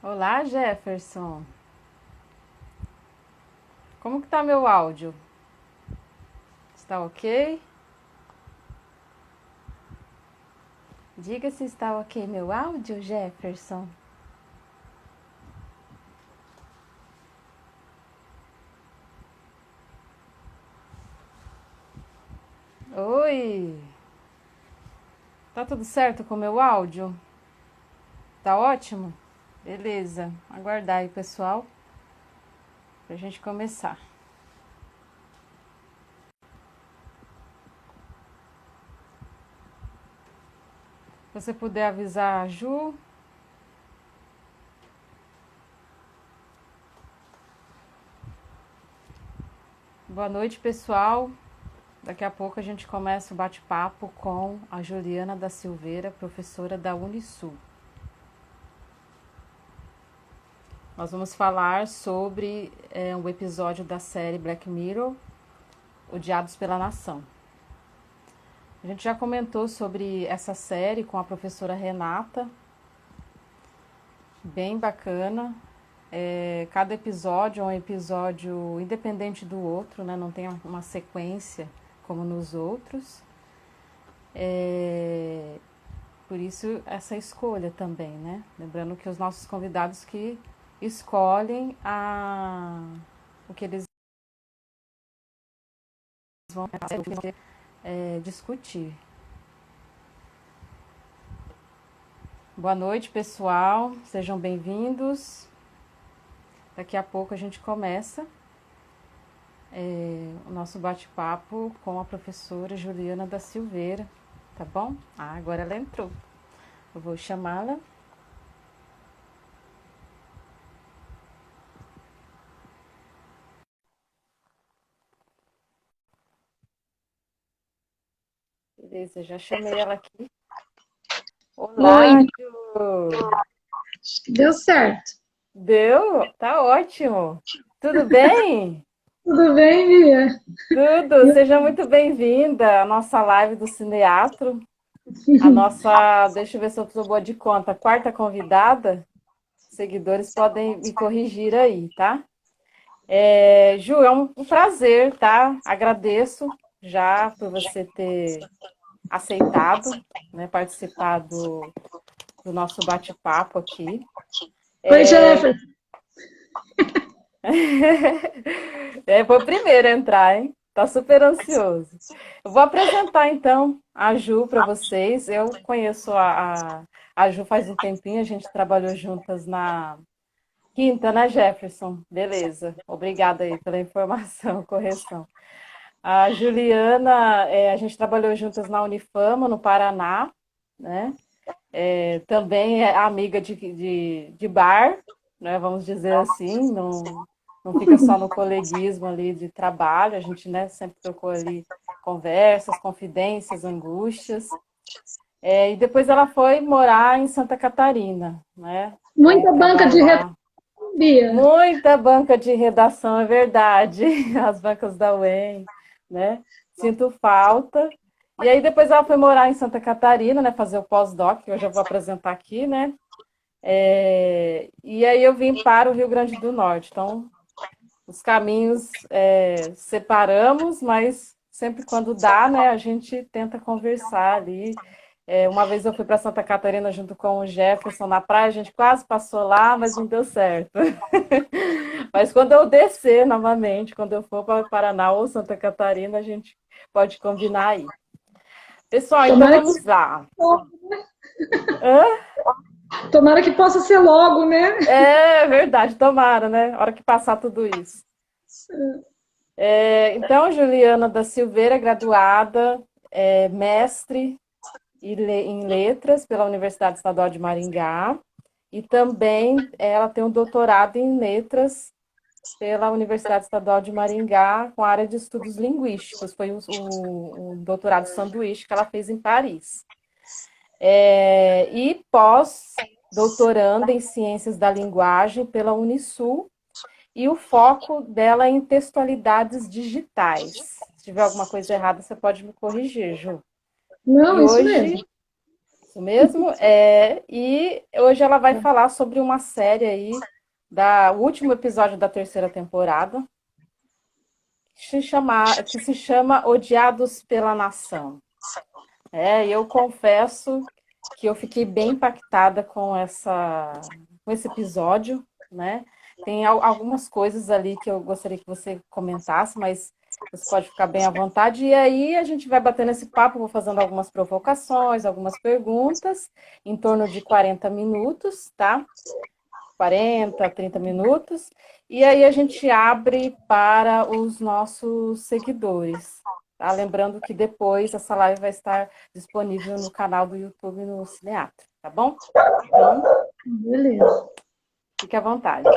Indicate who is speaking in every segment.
Speaker 1: Olá, Jefferson. Como que tá meu áudio? Está ok? Diga se está ok meu áudio, Jefferson. Oi! Tá tudo certo com meu áudio? Tá ótimo? Beleza. Aguardar aí, pessoal, pra gente começar. Se você puder avisar a Ju. Boa noite, pessoal. Daqui a pouco a gente começa o bate-papo com a Juliana da Silveira, professora da Unisul. Nós vamos falar sobre um episódio da série Black Mirror, Odiados pela Nação. A gente já comentou sobre essa série com a professora Renata, bem bacana. Cada episódio é um episódio independente do outro, né? Não tem uma sequência como nos outros. Por isso essa escolha também, né? Lembrando que os nossos convidados que escolhem o que eles vão discutir. Boa noite, pessoal. Sejam bem-vindos. Daqui a pouco a gente começa o nosso bate-papo com a professora Juliana da Silveira, tá bom? Agora ela entrou. Eu vou chamá-la. Beleza, já chamei ela aqui.
Speaker 2: Oi,
Speaker 1: Olá, Ju!
Speaker 2: deu certo.
Speaker 1: Deu? Tá ótimo. Tudo bem?
Speaker 2: Tudo bem, Bia?
Speaker 1: Tudo. Seja muito bem-vinda à nossa live do Cineatro. A nossa, deixa eu ver se eu estou boa de conta, quarta convidada. Seguidores podem me corrigir aí, tá? Ju, é um prazer, tá? Agradeço já por você ter aceitado, né, participar do nosso bate-papo aqui.
Speaker 2: Oi, Jefferson.
Speaker 1: Foi o primeiro a entrar, hein? Tá super ansioso. Eu vou apresentar então a Ju para vocês. Eu conheço a Ju faz um tempinho, a gente trabalhou juntas na quinta, né, Jefferson? Beleza. Obrigada aí pela informação, correção. A Juliana, a gente trabalhou juntas na Unifama, no Paraná, né? Também é amiga de bar, né? Vamos dizer assim, não fica só no coleguismo ali de trabalho, a gente, né, sempre trocou ali conversas, confidências, angústias. E depois ela foi morar em Santa Catarina, né? Foi
Speaker 2: Muita banca
Speaker 1: trabalhar
Speaker 2: de
Speaker 1: lá.
Speaker 2: redação, Bia.
Speaker 1: Muita banca de redação, é verdade. As bancas da UEM, né? Sinto falta. E aí depois ela foi morar em Santa Catarina, né? Fazer o pós-doc, que eu já vou apresentar aqui, né? E aí eu vim para o Rio Grande do Norte. Então, os caminhos separamos, mas sempre quando dá, né? A gente tenta conversar ali. Uma vez eu fui para Santa Catarina junto com o Jefferson na praia, a gente quase passou lá, mas não deu certo. Mas quando eu descer novamente, quando eu for para Paraná ou Santa Catarina, a gente pode combinar aí. Pessoal, então
Speaker 2: Tomara que,
Speaker 1: vamos lá. Hã?
Speaker 2: tomara que possa ser logo, né?
Speaker 1: É verdade, tomara, né? A hora que passar tudo isso. Então, Juliana da Silveira, graduada, mestre em letras pela Universidade Estadual de Maringá, e também ela tem um doutorado em letras pela Universidade Estadual de Maringá, com a área de estudos linguísticos. Foi o doutorado sanduíche que ela fez em Paris. E pós-doutoranda em ciências da linguagem pela Unisul, e o foco dela é em textualidades digitais. Se tiver alguma coisa errada, você pode me corrigir, Ju.
Speaker 2: Não,
Speaker 1: E
Speaker 2: isso mesmo.
Speaker 1: hoje Isso mesmo. E hoje ela vai falar sobre uma série aí, o último episódio da terceira temporada, que se chama Odiados pela Nação. E eu confesso que eu fiquei bem impactada com esse episódio, né? Tem algumas coisas ali que eu gostaria que você comentasse, mas você pode ficar bem à vontade. E aí a gente vai batendo esse papo, vou fazendo algumas provocações, algumas perguntas, em torno de 40 minutos, tá? 40, 30 minutos. E aí a gente abre para os nossos seguidores. Tá? Lembrando que depois essa live vai estar disponível no canal do YouTube no Cineatro, tá bom? Então,
Speaker 2: Beleza.
Speaker 1: fique à vontade.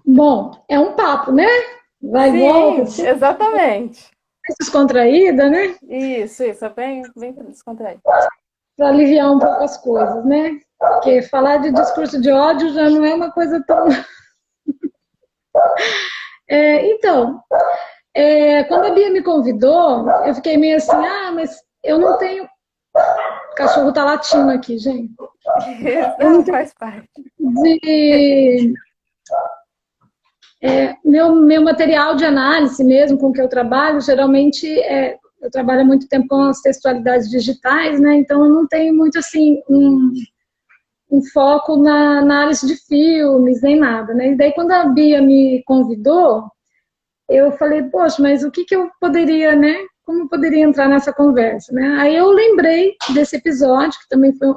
Speaker 2: Bom, é um papo, né? Vai e volta.
Speaker 1: Sim, exatamente.
Speaker 2: Descontraída, né?
Speaker 1: Isso, é bem descontraído.
Speaker 2: Para aliviar um pouco as coisas, né? Porque falar de discurso de ódio já não é uma coisa tão. Então, quando a Bia me convidou, eu fiquei meio assim, mas eu não tenho. O cachorro tá latindo aqui, gente.
Speaker 1: Não, faz parte.
Speaker 2: Meu material de análise mesmo com que eu trabalho, geralmente eu trabalho há muito tempo com as textualidades digitais, né? Então eu não tenho muito assim um foco na análise de filmes, nem nada, né? E daí quando a Bia me convidou, eu falei, poxa, mas o que eu poderia, né? Como eu poderia entrar nessa conversa, né? Aí eu lembrei desse episódio, que também foi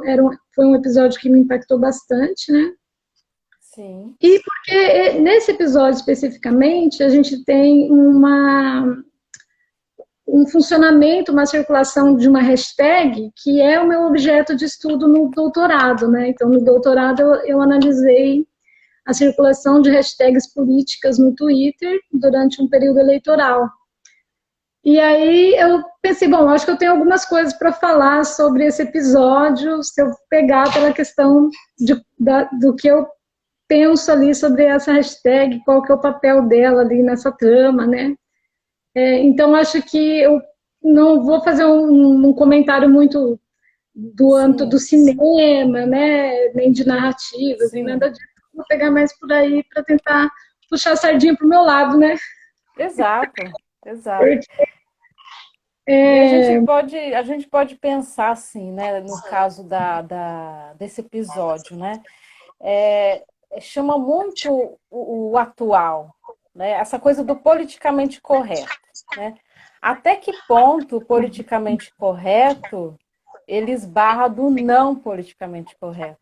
Speaker 2: um episódio que me impactou bastante, né?
Speaker 1: Sim.
Speaker 2: E porque nesse episódio especificamente, a gente tem um funcionamento, uma circulação de uma hashtag que é o meu objeto de estudo no doutorado, né? Então, no doutorado eu analisei a circulação de hashtags políticas no Twitter durante um período eleitoral. E aí eu pensei, bom, acho que eu tenho algumas coisas para falar sobre esse episódio, se eu pegar pela questão do que eu penso ali sobre essa hashtag, qual que é o papel dela ali nessa trama, né? Então, acho que eu não vou fazer um comentário muito do âmbito do cinema, né? Nem de narrativas, nem nada disso. Vou pegar mais por aí para tentar puxar a sardinha para o meu lado, né?
Speaker 1: Exato.
Speaker 2: Porque,
Speaker 1: e a gente pode pensar assim, né? No caso desse episódio, né? Chama muito o atual, né? Essa coisa do politicamente correto, né? Até que ponto o politicamente correto ele esbarra do não politicamente correto?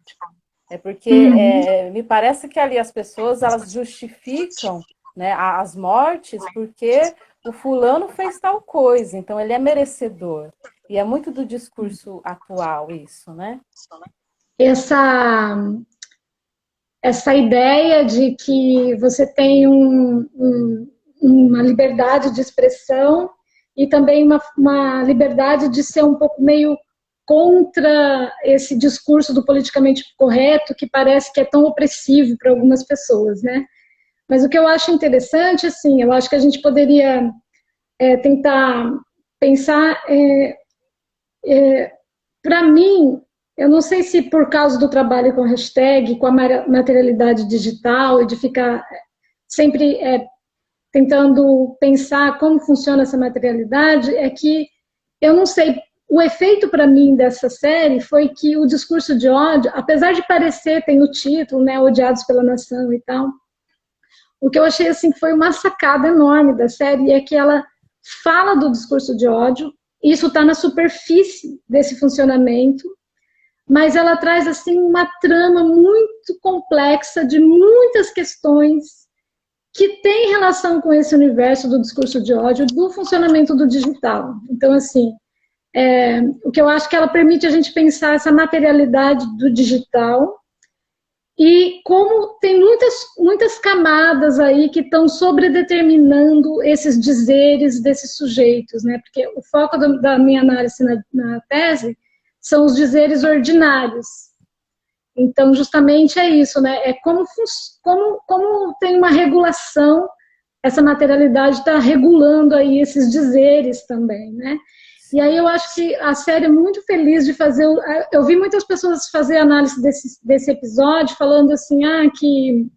Speaker 1: Porque me parece que ali as pessoas elas justificam, né, as mortes porque o fulano fez tal coisa, então ele é merecedor. E é muito do discurso atual isso, né?
Speaker 2: Essa ideia de que você tem uma liberdade de expressão e também uma liberdade de ser um pouco meio contra esse discurso do politicamente correto que parece que é tão opressivo para algumas pessoas, né? Mas o que eu acho interessante, assim, eu acho que a gente poderia tentar pensar, para mim, eu não sei se por causa do trabalho com hashtag, com a materialidade digital e de ficar sempre tentando pensar como funciona essa materialidade, é que eu não sei, o efeito para mim dessa série foi que o discurso de ódio, apesar de parecer, tem o título, né, Odiados pela Nação e tal, o que eu achei assim foi uma sacada enorme da série é que ela fala do discurso de ódio, isso está na superfície desse funcionamento, mas ela traz assim uma trama muito complexa de muitas questões que tem relação com esse universo do discurso de ódio, do funcionamento do digital. Então, assim, o que eu acho que ela permite a gente pensar essa materialidade do digital e como tem muitas camadas aí que estão sobredeterminando esses dizeres desses sujeitos, né? Porque o foco da minha análise na tese são os dizeres ordinários. Então, justamente é isso, né? É como tem uma regulação, essa materialidade está regulando aí esses dizeres também, né? E aí eu acho que a série é muito feliz de fazer... Eu vi muitas pessoas fazer análise desse episódio falando assim, que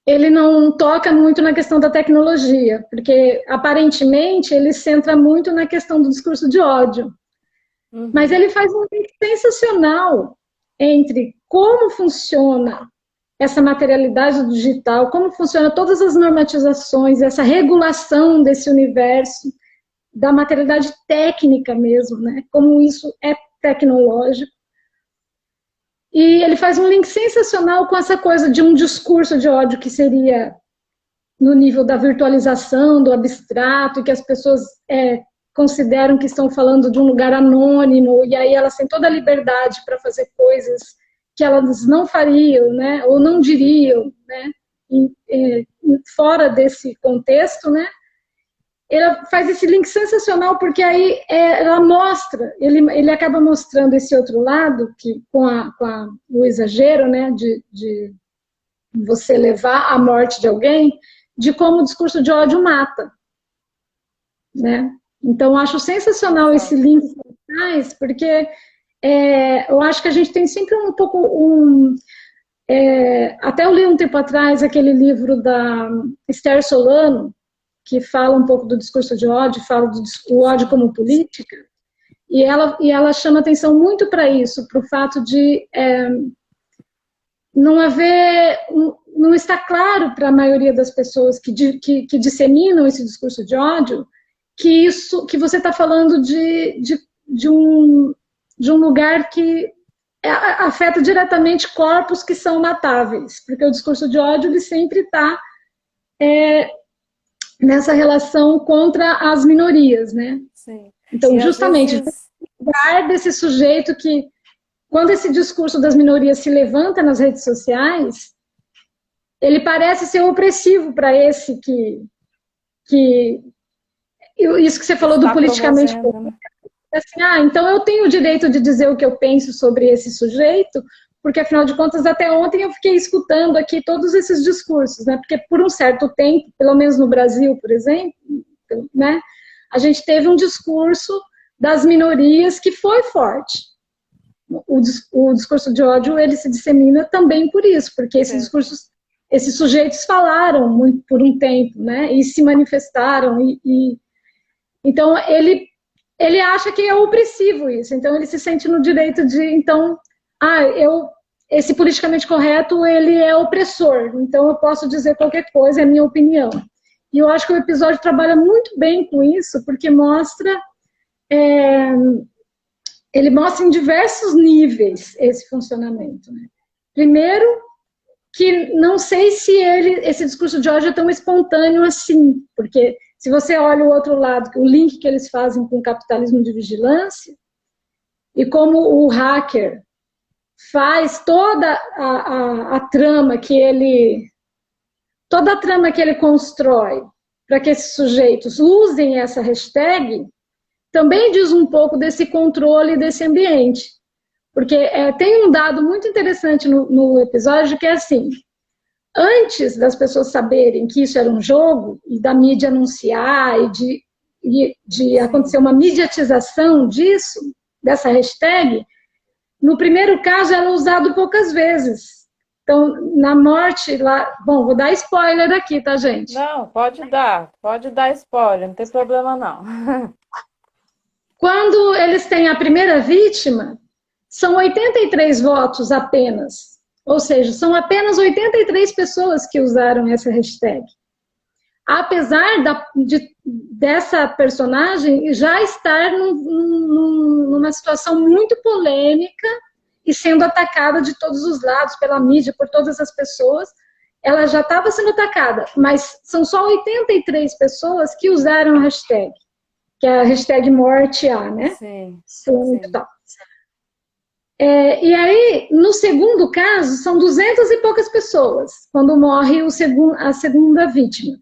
Speaker 2: ele não toca muito na questão da tecnologia, porque aparentemente ele centra muito na questão do discurso de ódio. Mas ele faz um link sensacional entre como funciona essa materialidade do digital, como funciona todas as normatizações, essa regulação desse universo, da materialidade técnica mesmo, né? Como isso é tecnológico. E ele faz um link sensacional com essa coisa de um discurso de ódio que seria no nível da virtualização, do abstrato, que as pessoas consideram que estão falando de um lugar anônimo, e aí elas têm toda a liberdade para fazer coisas que elas não fariam, né? Ou não diriam, né? Fora desse contexto, né? Ela faz esse link sensacional, porque aí ela mostra, ele acaba mostrando esse outro lado, que com o exagero, né, de você levar à morte de alguém, de como o discurso de ódio mata, né? Então, eu acho sensacional esse link que ele faz, porque eu acho que a gente tem sempre um pouco até eu li um tempo atrás aquele livro da Esther Solano, que fala um pouco do discurso de ódio, fala do ódio como política, e ela chama atenção muito para isso, para o fato de não está claro para a maioria das pessoas que disseminam esse discurso de ódio, que você está falando de um lugar que afeta diretamente corpos que são matáveis, porque o discurso de ódio ele sempre está nessa relação contra as minorias, né?
Speaker 1: Sim.
Speaker 2: Então,
Speaker 1: e
Speaker 2: justamente, lugar desse sujeito que, quando esse discurso das minorias se levanta nas redes sociais, ele parece ser opressivo para esse que... Isso que você falou do politicamente correto. Assim, então eu tenho o direito de dizer o que eu penso sobre esse sujeito, porque, afinal de contas, até ontem eu fiquei escutando aqui todos esses discursos, né? Porque por um certo tempo, pelo menos no Brasil, por exemplo, né? A gente teve um discurso das minorias que foi forte. O discurso de ódio, ele se dissemina também por isso, porque esses sujeitos falaram muito por um tempo, né? E se manifestaram, então ele acha que é opressivo isso, então ele se sente no direito de, então, esse politicamente correto, ele é opressor, então eu posso dizer qualquer coisa, é a minha opinião. E eu acho que o episódio trabalha muito bem com isso, porque ele mostra em diversos níveis esse funcionamento, né? Primeiro, que não sei se esse discurso de ódio é tão espontâneo assim, porque se você olha o outro lado, o link que eles fazem com o capitalismo de vigilância, e como o hacker faz toda a trama que ele constrói para que esses sujeitos usem essa hashtag, também diz um pouco desse controle desse ambiente. Porque tem um dado muito interessante no episódio que é assim, antes das pessoas saberem que isso era um jogo, e da mídia anunciar, e de acontecer uma mediatização dessa hashtag, no primeiro caso era usado poucas vezes. Então, na morte lá... Bom, vou dar spoiler aqui, tá, gente?
Speaker 1: Não, pode dar spoiler, não tem problema não.
Speaker 2: Quando eles têm a primeira vítima, são 83 votos apenas. Ou seja, são apenas 83 pessoas que usaram essa hashtag. Apesar dessa personagem já estar numa situação muito polêmica e sendo atacada de todos os lados, pela mídia, por todas as pessoas, ela já estava sendo atacada, mas são só 83 pessoas que usaram a hashtag, que é a hashtag morte-a, né?
Speaker 1: Sim.
Speaker 2: E aí, no segundo caso, são 200 e poucas pessoas, quando morre a segunda vítima.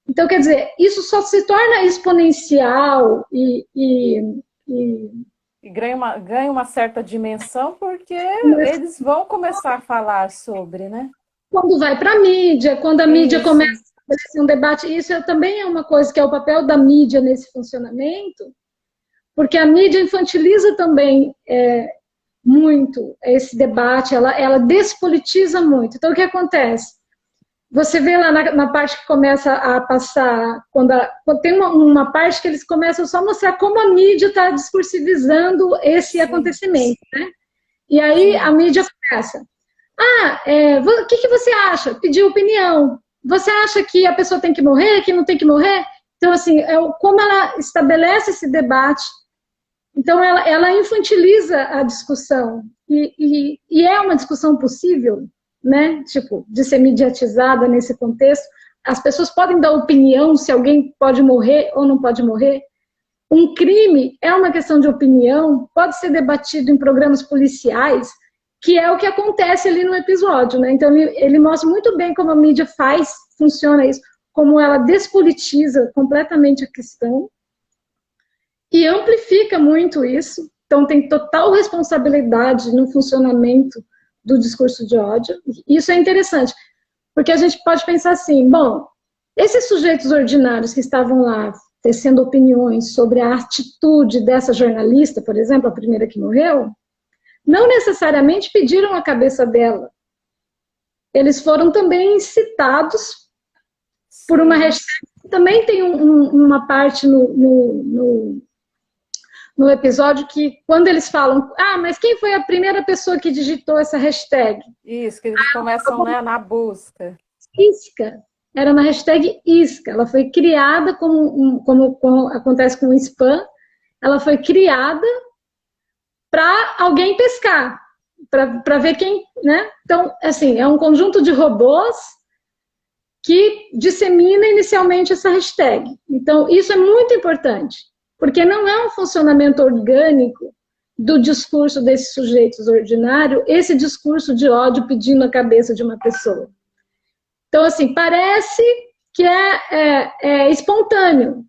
Speaker 2: Então, quer dizer, isso só se torna exponencial e
Speaker 1: ganha uma certa dimensão porque eles vão começar a falar sobre, né?
Speaker 2: Quando vai para a mídia, quando a mídia começa a estabelecer um debate, isso também é uma coisa que é o papel da mídia nesse funcionamento, porque a mídia infantiliza também muito esse debate, ela despolitiza muito. Então, o que acontece? Você vê lá na parte que começa a passar, quando tem uma parte que eles começam só a mostrar como a mídia está discursivizando esse
Speaker 1: Sim.
Speaker 2: acontecimento, né? E aí a mídia começa. O que você acha? Pedir opinião. Você acha que a pessoa tem que morrer, que não tem que morrer? Então, assim, como ela estabelece esse debate. Então, ela infantiliza a discussão. E é uma discussão possível, né? Tipo, de ser mediatizada nesse contexto. As pessoas podem dar opinião se alguém pode morrer ou não pode morrer. Um crime é uma questão de opinião, pode ser debatido em programas policiais, que é o que acontece ali no episódio, né? Então, ele mostra muito bem como a mídia funciona isso, como ela despolitiza completamente a questão e amplifica muito isso. Então, tem total responsabilidade no funcionamento do discurso de ódio. Isso é interessante, porque a gente pode pensar assim, bom, esses sujeitos ordinários que estavam lá tecendo opiniões sobre a atitude dessa jornalista, por exemplo, a primeira que morreu, não necessariamente pediram a cabeça dela. Eles foram também incitados por uma hashtag. Também tem uma parte no episódio que, quando eles falam, mas quem foi a primeira pessoa que digitou essa hashtag?
Speaker 1: Isso, que eles começam, né, na busca.
Speaker 2: Isca. Era uma hashtag Isca. Ela foi criada como acontece com o spam, ela foi criada para alguém pescar, para ver quem, né? Então, assim, é um conjunto de robôs que dissemina inicialmente essa hashtag. Então, isso é muito importante, porque não é um funcionamento orgânico do discurso desses sujeitos ordinários, esse discurso de ódio pedindo a cabeça de uma pessoa. Então, assim, parece que é espontâneo,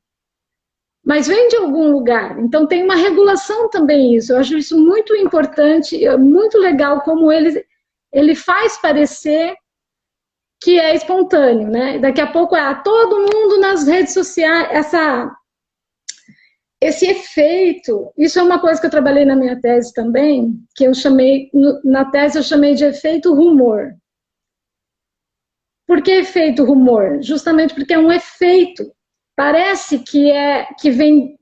Speaker 2: mas vem de algum lugar. Então, tem uma regulação também isso. Eu acho isso muito importante, muito legal como ele faz parecer que é espontâneo, né? Daqui a pouco todo mundo nas redes sociais, esse efeito, isso é uma coisa que eu trabalhei na minha tese também, que na tese eu chamei de efeito rumor. Por que efeito rumor? Justamente porque é um efeito. Parece que vem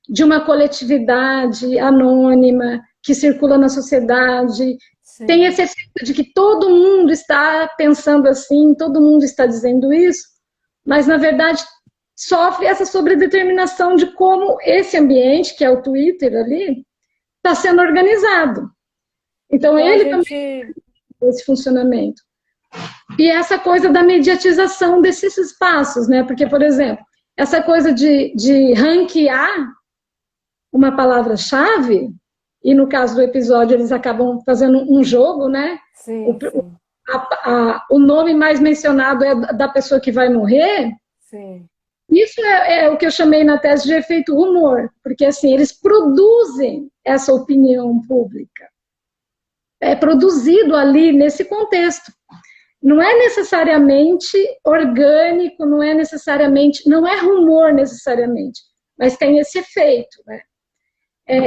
Speaker 2: de uma coletividade anônima, que circula na sociedade. Sim. Tem esse efeito de que todo mundo está pensando assim, todo mundo está dizendo isso, mas, na verdade, sofre essa sobredeterminação de como esse ambiente, que é o Twitter ali, está sendo organizado. Então ele também tem esse funcionamento. E essa coisa da mediatização desses espaços, né? Porque, por exemplo, essa coisa de ranquear uma palavra-chave, e no caso do episódio eles acabam fazendo um jogo, né?
Speaker 1: Sim, sim.
Speaker 2: O nome mais mencionado é da pessoa que vai morrer.
Speaker 1: Sim.
Speaker 2: Isso é o que eu chamei na tese de efeito rumor, porque assim, eles produzem essa opinião pública. É produzido ali nesse contexto. Não é necessariamente orgânico, não é rumor necessariamente, mas tem esse efeito, né?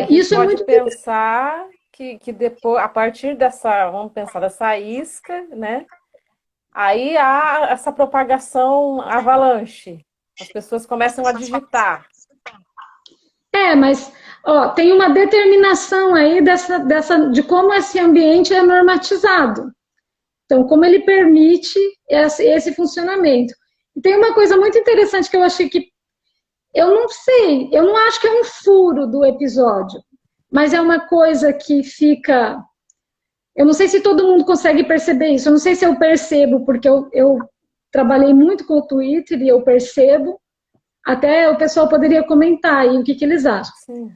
Speaker 2: Isso
Speaker 1: pode
Speaker 2: é muito
Speaker 1: pensar que depois, a partir vamos pensar dessa isca, né? Aí há essa propagação avalanche. As pessoas começam a digitar.
Speaker 2: Mas tem uma determinação aí de como esse ambiente é normatizado. Então, como ele permite esse funcionamento. E tem uma coisa muito interessante que eu achei que... Eu não sei, eu não acho que é um furo do episódio, mas é uma coisa que fica... Eu não sei se todo mundo consegue perceber isso, eu não sei se eu percebo, porque eu trabalhei muito com o Twitter e eu percebo, até o pessoal poderia comentar aí o que eles acham.
Speaker 1: Sim.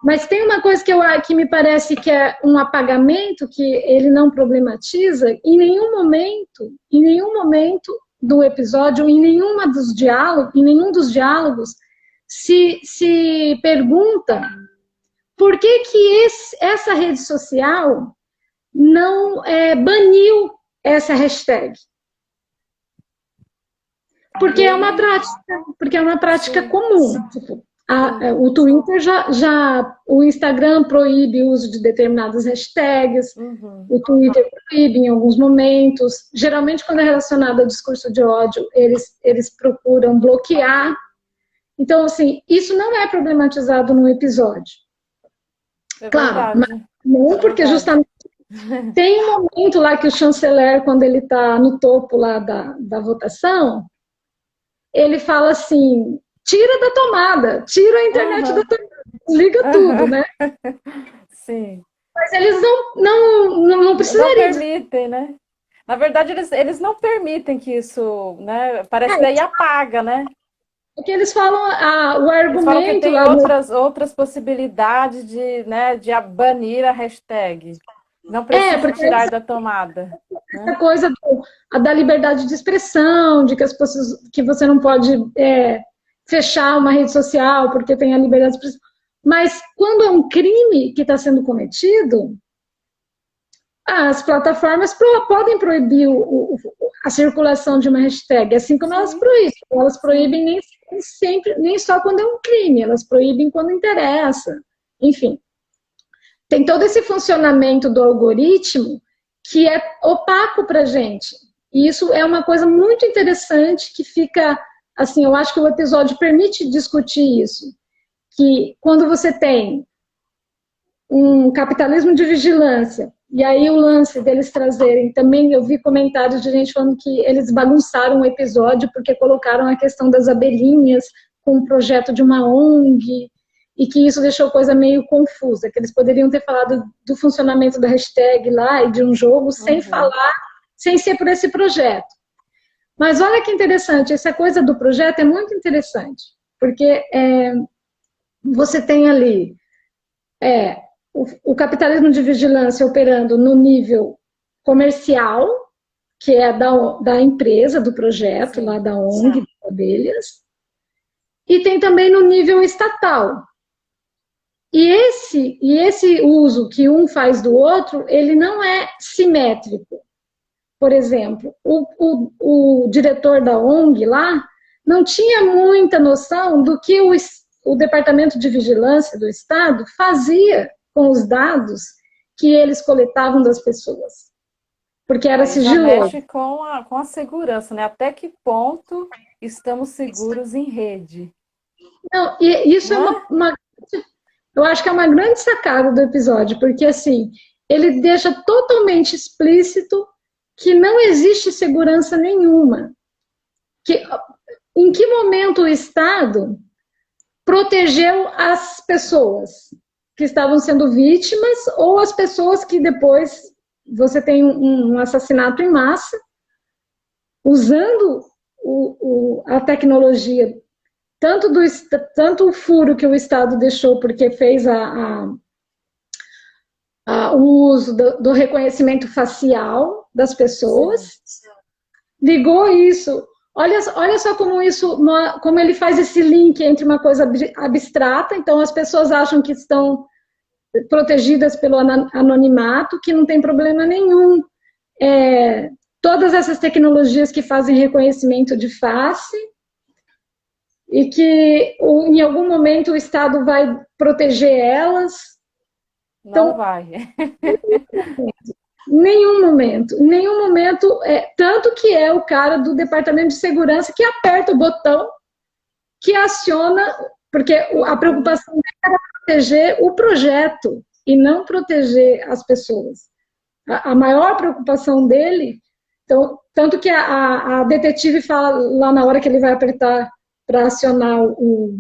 Speaker 2: Mas tem uma coisa que me parece que é um apagamento, que ele não problematiza, em nenhum momento do episódio, em nenhum dos diálogos, se pergunta por que essa rede social não baniu essa hashtag. Porque é uma prática comum. Tipo, O Twitter o Instagram proíbe o uso de determinadas hashtags, o Twitter proíbe em alguns momentos. Geralmente, quando é relacionado ao discurso de ódio, eles procuram bloquear. Então, assim, isso não é problematizado no episódio.
Speaker 1: É
Speaker 2: Claro,
Speaker 1: verdade.
Speaker 2: não porque justamente tem um momento lá que o chanceler, quando ele está no topo lá da votação, ele fala assim, tira da tomada, tira a internet da tomada, desliga tudo, né?
Speaker 1: Sim.
Speaker 2: Mas eles não
Speaker 1: Não
Speaker 2: precisariam.
Speaker 1: permitem, né? Na verdade, eles não permitem que isso, né? Parece que daí apaga, né?
Speaker 2: Porque eles falam, o
Speaker 1: Eles falam que
Speaker 2: argumento
Speaker 1: tem
Speaker 2: lá
Speaker 1: outras possibilidades de, né, de banir a hashtag. Não precisa
Speaker 2: porque
Speaker 1: tirar da tomada.
Speaker 2: essa coisa da liberdade de expressão, de que as pessoas, que você não pode fechar uma rede social porque tem a liberdade de expressão. Mas quando é um crime que está sendo cometido, as plataformas podem proibir a circulação de uma hashtag, assim como elas proíbem. Elas proíbem nem sempre, nem só quando é um crime, elas proíbem quando interessa. Enfim, tem todo esse funcionamento do algoritmo que é opaco para a gente. E isso é uma coisa muito interessante que fica, assim, eu acho que o episódio permite discutir isso, que quando você tem um capitalismo de vigilância, e aí o lance deles trazerem, também eu vi comentários de gente falando que eles bagunçaram o episódio porque colocaram a questão das abelhinhas com um projeto de uma ONG, e que isso deixou a coisa meio confusa, que eles poderiam ter falado do funcionamento da hashtag lá e de um jogo sem falar, sem ser por esse projeto. Mas olha que interessante, essa coisa do projeto é muito interessante, porque você tem ali o capitalismo de vigilância operando no nível comercial, que é da empresa, do projeto, lá da ONG, das abelhas, e tem também no nível estatal. E esse uso que um faz do outro, ele não é simétrico. Por exemplo, o diretor da ONG lá não tinha muita noção do que o Departamento de Vigilância do Estado fazia com os dados que eles coletavam das pessoas. Porque era sigiloso.
Speaker 1: Já mexe com a segurança, né? Até que ponto estamos seguros em rede?
Speaker 2: Não, e isso é eu acho que é uma grande sacada do episódio, porque assim, ele deixa totalmente explícito que não existe segurança nenhuma. Em que momento o Estado protegeu as pessoas que estavam sendo vítimas ou as pessoas que depois você tem um assassinato em massa usando a tecnologia, tanto o furo que o Estado deixou porque fez o uso do reconhecimento facial das pessoas, ligou isso. Olha só como ele faz esse link entre uma coisa abstrata, então as pessoas acham que estão protegidas pelo anonimato, que não tem problema nenhum. Todas essas tecnologias que fazem reconhecimento de face e que em algum momento o Estado vai proteger elas.
Speaker 1: Não vai.
Speaker 2: Nenhum momento, tanto que é o cara do Departamento de Segurança que aperta o botão que aciona, porque a preocupação dele era proteger o projeto e não proteger as pessoas. A maior preocupação dele, então, tanto que a detetive fala lá na hora que ele vai apertar para acionar o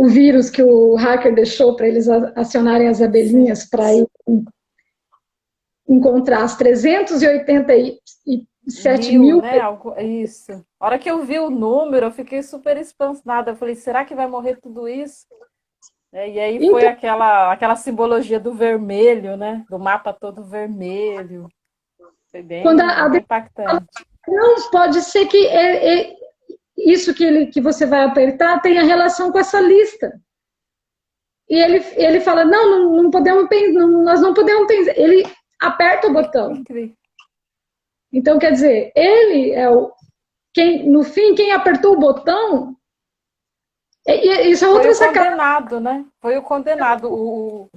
Speaker 2: vírus que o hacker deixou para eles acionarem as abelhinhas para ir encontrar as 387 mil.
Speaker 1: Né? Isso. A hora que eu vi o número, eu fiquei super espantada. Eu falei, será que vai morrer tudo isso? E aí foi aquela simbologia do vermelho, né? Do mapa todo vermelho. Foi bem impactante.
Speaker 2: Não, pode ser que isso que você vai apertar tenha relação com essa lista. E ele fala, não podemos pensar, nós não podemos pensar. Ele aperta o botão. Então, quer dizer, ele é no fim, quem apertou o botão Isso é
Speaker 1: Foi
Speaker 2: outra
Speaker 1: o
Speaker 2: sacada.
Speaker 1: condenado, né? Foi o condenado,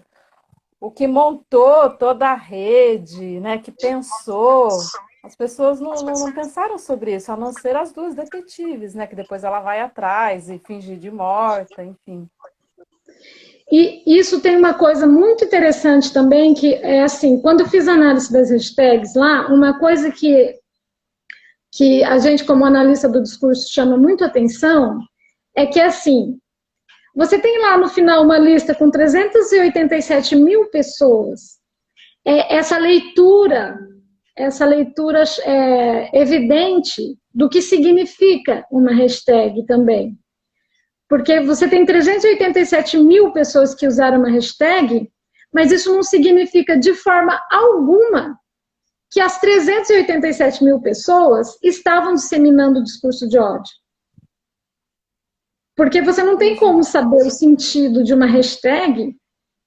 Speaker 1: o que montou toda a rede, né? Que pensou. As pessoas não pensaram sobre isso, a não ser as duas detetives, né? Que depois ela vai atrás e finge de morta, enfim.
Speaker 2: E isso tem uma coisa muito interessante também, que é assim, quando eu fiz a análise das hashtags lá, uma coisa que a gente, como analista do discurso, chama muito atenção, é que assim, você tem lá no final uma lista com 387 mil pessoas. Essa leitura, evidente do que significa uma hashtag também. Porque você tem 387 mil pessoas que usaram uma hashtag, mas isso não significa de forma alguma que as 387 mil pessoas estavam disseminando o discurso de ódio. Porque você não tem
Speaker 1: Entendi.
Speaker 2: como saber o sentido de uma hashtag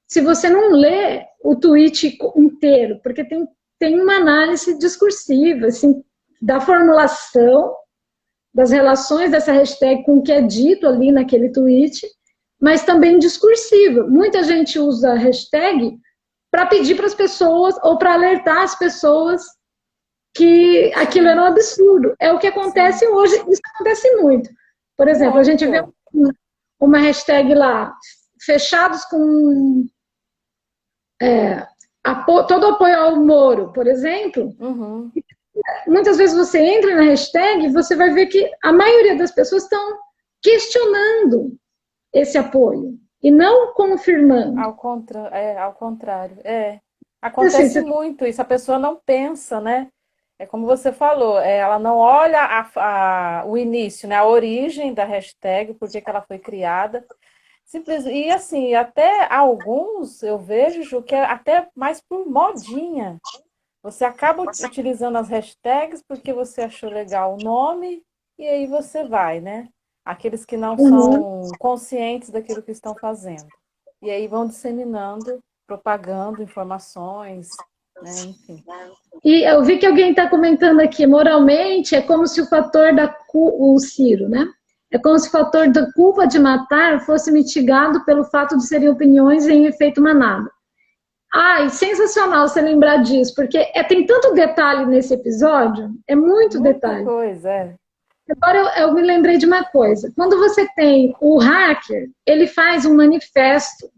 Speaker 2: se você não lê o tweet inteiro, porque tem uma análise discursiva, assim, da formulação, das relações dessa hashtag com o que é dito ali naquele tweet, mas também discursiva. Muita gente usa a hashtag para pedir para as pessoas ou para alertar as pessoas que aquilo era um absurdo. É o que
Speaker 1: Sim.
Speaker 2: acontece hoje, isso acontece muito. Por exemplo, a gente vê
Speaker 1: Muito.
Speaker 2: uma hashtag lá, fechados com todo apoio ao Moro, por exemplo,
Speaker 1: Uhum.
Speaker 2: muitas vezes você entra na hashtag e você vai ver que a maioria das pessoas estão questionando esse apoio e não confirmando.
Speaker 1: Ao contrário. É.
Speaker 2: Assim,
Speaker 1: Acontece muito isso, a pessoa não pensa, né? É como você falou, ela não olha o início, né? A origem da hashtag, por que que ela foi criada. Simples, e assim, até alguns eu vejo, Ju, que é até mais por modinha. Você acaba utilizando as hashtags porque você achou legal o nome e aí você vai, né? Aqueles que não
Speaker 2: uhum.
Speaker 1: são conscientes daquilo que estão fazendo. E aí vão disseminando, propagando informações, né? Enfim.
Speaker 2: E eu vi que alguém está comentando aqui, moralmente é como se o fator o Ciro, né? É como se o fator da culpa de matar fosse mitigado pelo fato de serem opiniões em efeito manada. Ai, sensacional você lembrar disso, porque tem tanto detalhe nesse episódio, é muito
Speaker 1: Muita
Speaker 2: detalhe.
Speaker 1: coisa, é.
Speaker 2: Agora eu me lembrei de uma coisa. Quando você tem o hacker, ele faz um manifesto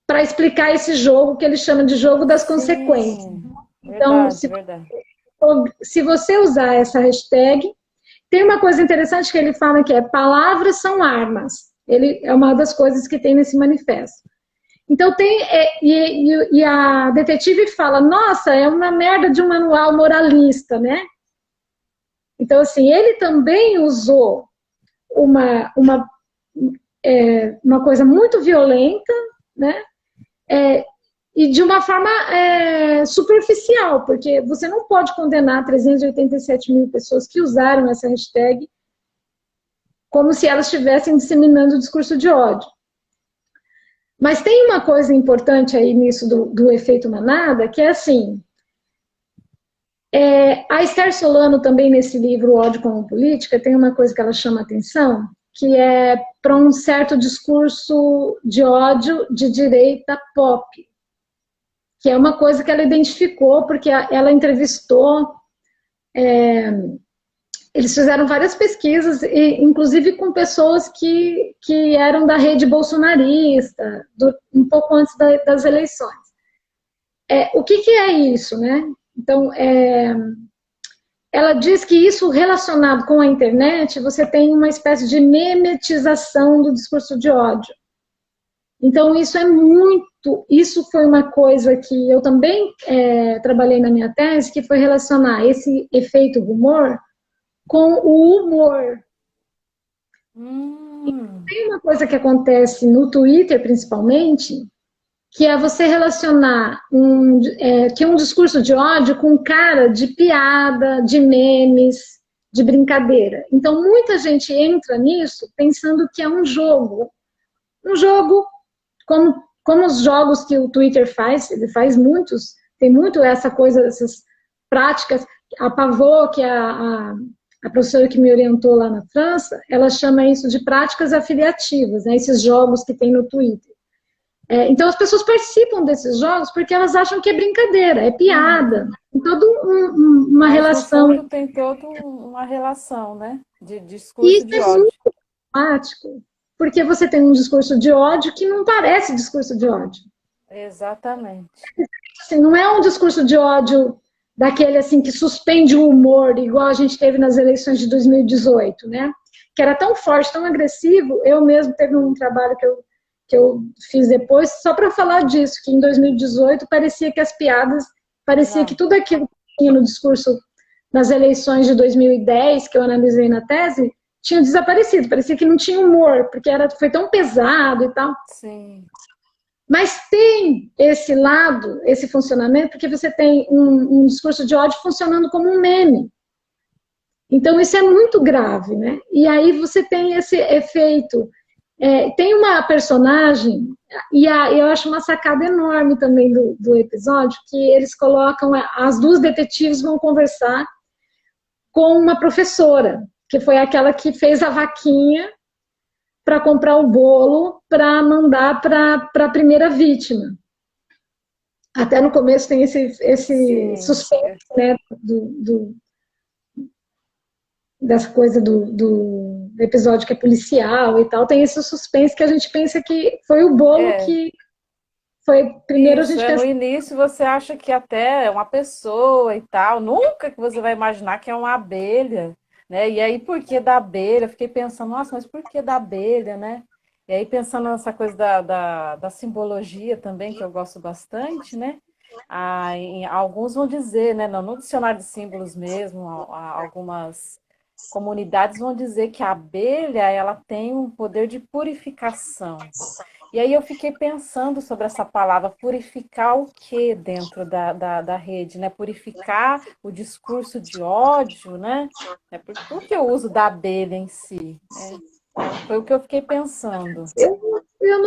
Speaker 2: para explicar esse jogo que ele chama de jogo das consequências.
Speaker 1: Sim,
Speaker 2: Então,
Speaker 1: verdade, verdade.
Speaker 2: se você usar essa hashtag, tem uma coisa interessante que ele fala que é palavras são armas. Ele é uma das coisas que tem nesse manifesto. Então tem e a detetive fala, nossa, é uma merda de um manual moralista, né? Então assim, ele também usou uma uma coisa muito violenta, né? E de uma forma superficial, porque você não pode condenar 387 mil pessoas que usaram essa hashtag como se elas estivessem disseminando o discurso de ódio. Mas tem uma coisa importante aí nisso do efeito manada, que é assim, a Esther Solano também nesse livro Ódio como Política tem uma coisa que ela chama atenção, que é para um certo discurso de ódio de direita pop, que é uma coisa que ela identificou porque ela entrevistou, eles fizeram várias pesquisas, inclusive com pessoas que eram da rede bolsonarista, um pouco antes das eleições. O que é isso, né? Então, ela diz que isso relacionado com a internet, você tem uma espécie de memetização do discurso de ódio. Então, isso foi uma coisa que eu também trabalhei na minha tese, que foi relacionar esse efeito rumor com o humor. Tem uma coisa que acontece no Twitter, principalmente, que é você relacionar que é um discurso de ódio com cara de piada, de memes, de brincadeira. Então, muita gente entra nisso pensando que é um jogo. Um jogo como os jogos que o Twitter faz, ele faz muitos, tem muito essa coisa, essas práticas, a Pavô, que é a professora que me orientou lá na França, ela chama isso de práticas afiliativas, né, esses jogos que tem no Twitter. Então as pessoas participam desses jogos porque elas acham que é brincadeira, é piada, tem toda uma
Speaker 1: Mas no
Speaker 2: relação.
Speaker 1: fundo tem toda uma relação, né? De
Speaker 2: E
Speaker 1: discurso
Speaker 2: isso
Speaker 1: de
Speaker 2: é
Speaker 1: ódio.
Speaker 2: muito prático, porque você tem um discurso de ódio que não parece discurso de ódio.
Speaker 1: Exatamente.
Speaker 2: Assim, não é um discurso de ódio daquele assim que suspende o humor, igual a gente teve nas eleições de 2018, né? Que era tão forte, tão agressivo. Eu mesmo teve um trabalho que eu fiz depois só para falar disso, que em 2018 parecia que as piadas, parecia que
Speaker 1: Não,
Speaker 2: tudo aquilo que tinha no discurso nas eleições de 2010, que eu analisei na tese, tinha desaparecido. Parecia que não tinha humor, porque foi tão pesado e tal.
Speaker 1: sim.
Speaker 2: Mas tem esse lado, esse funcionamento, porque você tem um discurso de ódio funcionando como um meme. Então, isso é muito grave, né? E aí você tem esse efeito. Tem uma personagem, e eu acho uma sacada enorme também do episódio, que eles colocam, as duas detetives vão conversar com uma professora, que foi aquela que fez a vaquinha para comprar o bolo para mandar para a primeira vítima. Até no começo tem esse
Speaker 1: Sim.
Speaker 2: suspense, né, dessa coisa do episódio que é policial e tal, tem esse suspense que a gente pensa que foi o bolo
Speaker 1: É,
Speaker 2: que foi. Primeiro a
Speaker 1: isso,
Speaker 2: gente
Speaker 1: no
Speaker 2: pensa,
Speaker 1: início você acha que até é uma pessoa e tal, nunca que você vai imaginar que é uma abelha, né? E aí, por que da abelha? Eu fiquei pensando, nossa, mas por que da abelha, né? E aí, pensando nessa coisa da simbologia também, que eu gosto bastante, né? Alguns vão dizer, né? No dicionário de símbolos mesmo, algumas comunidades vão dizer que a abelha, ela tem um poder de purificação. E aí eu fiquei pensando sobre essa palavra, purificar o que dentro da rede, né? Purificar o discurso de ódio, né? Por que o uso da abelha em si? Né? Foi o que eu fiquei pensando.
Speaker 2: eu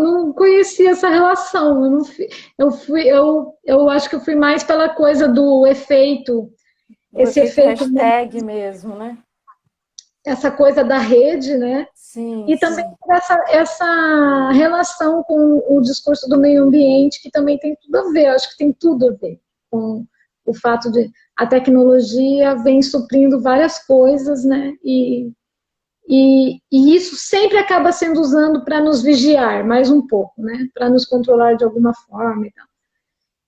Speaker 2: não conhecia essa relação. Eu acho que eu fui mais pela coisa do efeito,
Speaker 1: Do
Speaker 2: esse
Speaker 1: efeito
Speaker 2: efeito,
Speaker 1: hashtag mesmo, né?
Speaker 2: essa coisa da rede, né?
Speaker 1: Sim,
Speaker 2: E também
Speaker 1: sim.
Speaker 2: essa relação com o discurso do meio ambiente, que também tem tudo a ver, acho que tem tudo a ver com o fato de a tecnologia vem suprindo várias coisas, né? E isso sempre acaba sendo usado para nos vigiar mais um pouco, né? Para nos controlar de alguma forma e tal.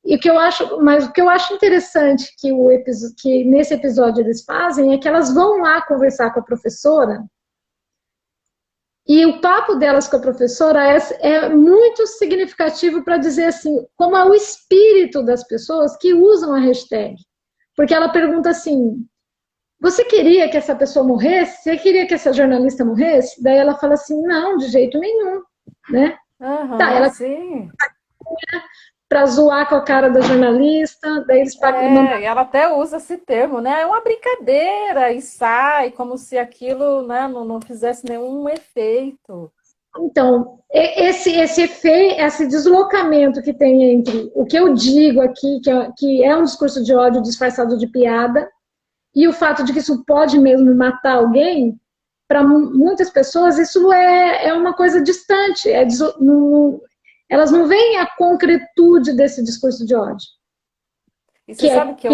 Speaker 2: E o que eu acho, mas o que eu acho interessante que nesse episódio eles fazem é que elas vão lá conversar com a professora. E o papo delas com a professora é muito significativo para dizer assim, como é o espírito das pessoas que usam a hashtag. Porque ela pergunta assim, você queria que essa pessoa morresse? Você queria que essa jornalista morresse? Daí ela fala assim, não, de jeito nenhum, né? Tá,
Speaker 1: Aham,
Speaker 2: ela
Speaker 1: sim.
Speaker 2: para zoar com a cara da jornalista, daí eles
Speaker 1: É, e ela até usa esse termo, né? É uma brincadeira e sai como se aquilo, né, não fizesse nenhum efeito.
Speaker 2: Então, esse deslocamento que tem entre o que eu digo aqui, que é um discurso de ódio disfarçado de piada, e o fato de que isso pode mesmo matar alguém, para muitas pessoas isso é uma coisa distante. Elas não veem a concretude desse discurso de ódio.
Speaker 1: E você
Speaker 2: Que é,
Speaker 1: sabe o que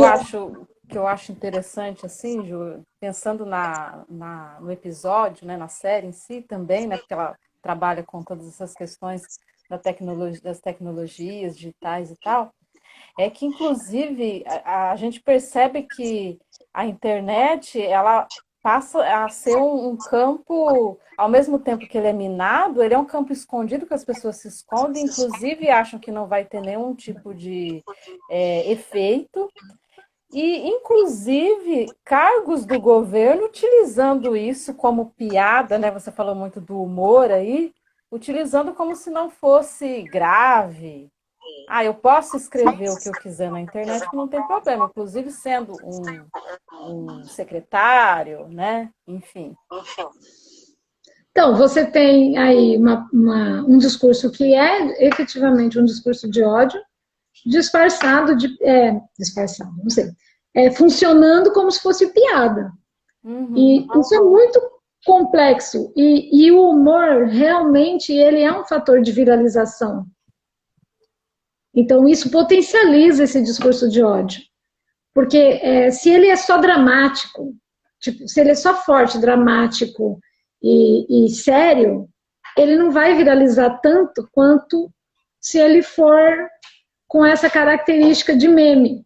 Speaker 1: eu acho interessante, assim, Ju, pensando no episódio, né, na série em si também, né, porque ela trabalha com todas essas questões das tecnologias digitais e tal, é que, inclusive, a gente percebe que a internet, ela passa a ser um campo, ao mesmo tempo que ele é minado, ele é um campo escondido que as pessoas se escondem, inclusive acham que não vai ter nenhum tipo de efeito, e, inclusive, cargos do governo utilizando isso como piada, né? Você falou muito do humor aí, utilizando como se não fosse grave. Ah, eu posso escrever o que eu quiser na internet, que não tem problema, inclusive sendo um secretário, né? Enfim.
Speaker 2: então, você tem aí um discurso que é efetivamente um discurso de ódio, disfarçado, não sei, funcionando como se fosse piada.
Speaker 1: Uhum.
Speaker 2: E isso é muito complexo. E o humor, realmente, ele é um fator de viralização. Então, isso potencializa esse discurso de ódio. Porque se ele é só dramático, tipo, se ele é só forte, dramático e sério, ele não vai viralizar tanto quanto se ele for com essa característica de meme.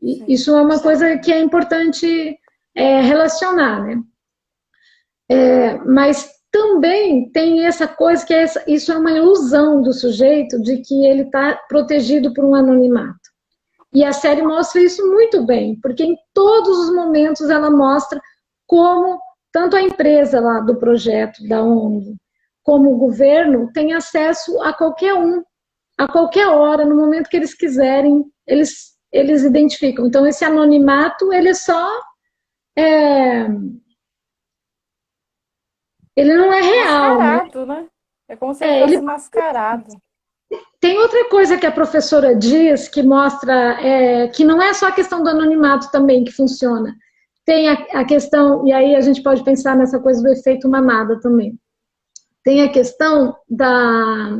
Speaker 2: E
Speaker 1: Sim.
Speaker 2: isso é uma coisa que é importante relacionar, né? Mas também tem essa coisa que isso é uma ilusão do sujeito de que ele está protegido por um anonimato. E a série mostra isso muito bem, porque em todos os momentos ela mostra como tanto a empresa lá do projeto, da ONG, como o governo tem acesso a qualquer um, a qualquer hora, no momento que eles quiserem, eles identificam. Então, esse anonimato, ele só ele não é real, né?
Speaker 1: Mascarado, né? É como se ele fosse
Speaker 2: Ele
Speaker 1: mascarado.
Speaker 2: tem outra coisa que a professora diz que mostra que não é só a questão do anonimato também que funciona. Tem a questão, e aí a gente pode pensar nessa coisa do efeito manada também. Tem a questão da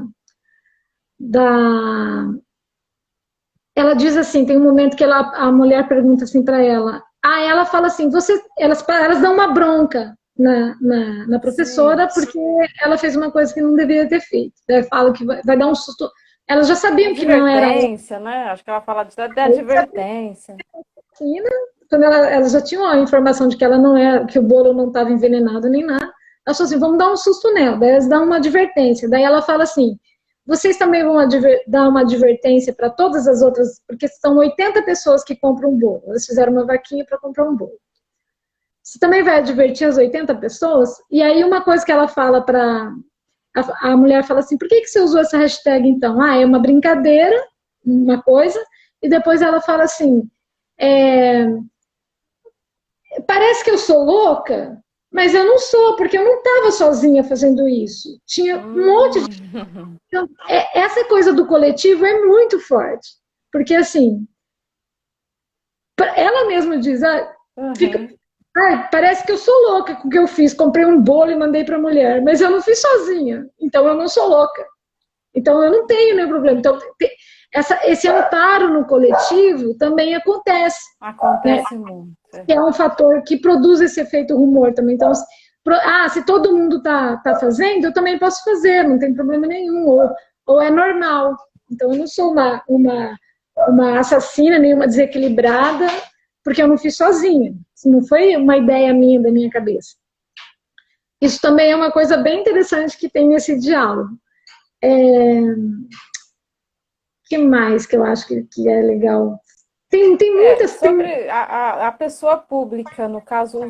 Speaker 2: ela diz assim, tem um momento que a mulher pergunta assim para ela, ela fala assim, elas dão uma bronca na
Speaker 1: Sim.
Speaker 2: professora porque ela fez uma coisa que não deveria ter feito. Ela fala que vai dar um susto. Elas já sabiam que não era
Speaker 1: Advertência, né? Acho que ela fala da advertência.
Speaker 2: vacina, quando elas já tinham a informação de que ela não é, que o bolo não estava envenenado nem nada. Ela falou assim, vamos dar um susto nela. Daí elas dão uma advertência. Daí ela fala assim, vocês também vão dar uma advertência para todas as outras, porque são 80 pessoas que compram um bolo. Elas fizeram uma vaquinha para comprar um bolo. Você também vai advertir as 80 pessoas? E aí uma coisa que ela fala para a mulher fala assim, por que você usou essa hashtag então? É uma brincadeira, uma coisa, e depois ela fala assim, é, parece que eu sou louca, mas eu não sou, porque eu não estava sozinha fazendo isso. Tinha um monte de.
Speaker 1: Hum.
Speaker 2: Então, essa coisa do coletivo é muito forte. Porque, assim, ela mesma diz, fica,
Speaker 1: Uhum.
Speaker 2: parece que eu sou louca com o que eu fiz. Comprei um bolo e mandei para a mulher, mas eu não fiz sozinha. Então, eu não sou louca. Então, eu não tenho nenhum problema. Então, esse amparo no coletivo também acontece. Né?
Speaker 1: Acontece muito.
Speaker 2: Que é um fator que produz esse efeito rumor também. Então, se todo mundo tá fazendo, eu também posso fazer, não tem problema nenhum, ou é normal. Então, eu não sou uma assassina, nenhuma desequilibrada, porque eu não fiz sozinha. Isso não foi uma ideia minha, da minha cabeça. Isso também é uma coisa bem interessante que tem nesse diálogo. Que mais que eu acho que é legal? Tem muitas.
Speaker 1: Sobre a pessoa pública, no caso,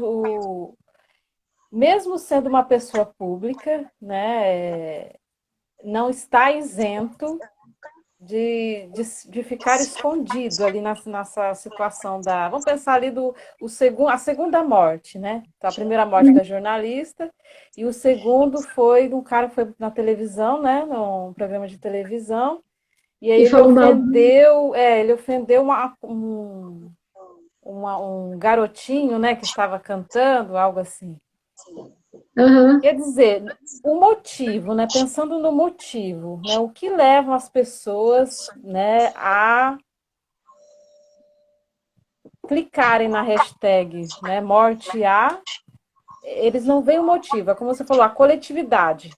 Speaker 1: mesmo sendo uma pessoa pública, né, não está isento de ficar escondido ali nessa situação da. Vamos pensar ali a segunda morte, né? Então, a primeira morte da jornalista, e o segundo foi um cara que foi na televisão, né? Num programa de televisão, e aí
Speaker 2: E falou mal.
Speaker 1: ele ofendeu um garotinho, né, que estava cantando, algo assim.
Speaker 2: Uhum.
Speaker 1: Quer dizer, o motivo, né, pensando no motivo, né, o que leva as pessoas, né, a clicarem na hashtag, né, morte a, eles não veem o motivo, é como você falou, a coletividade.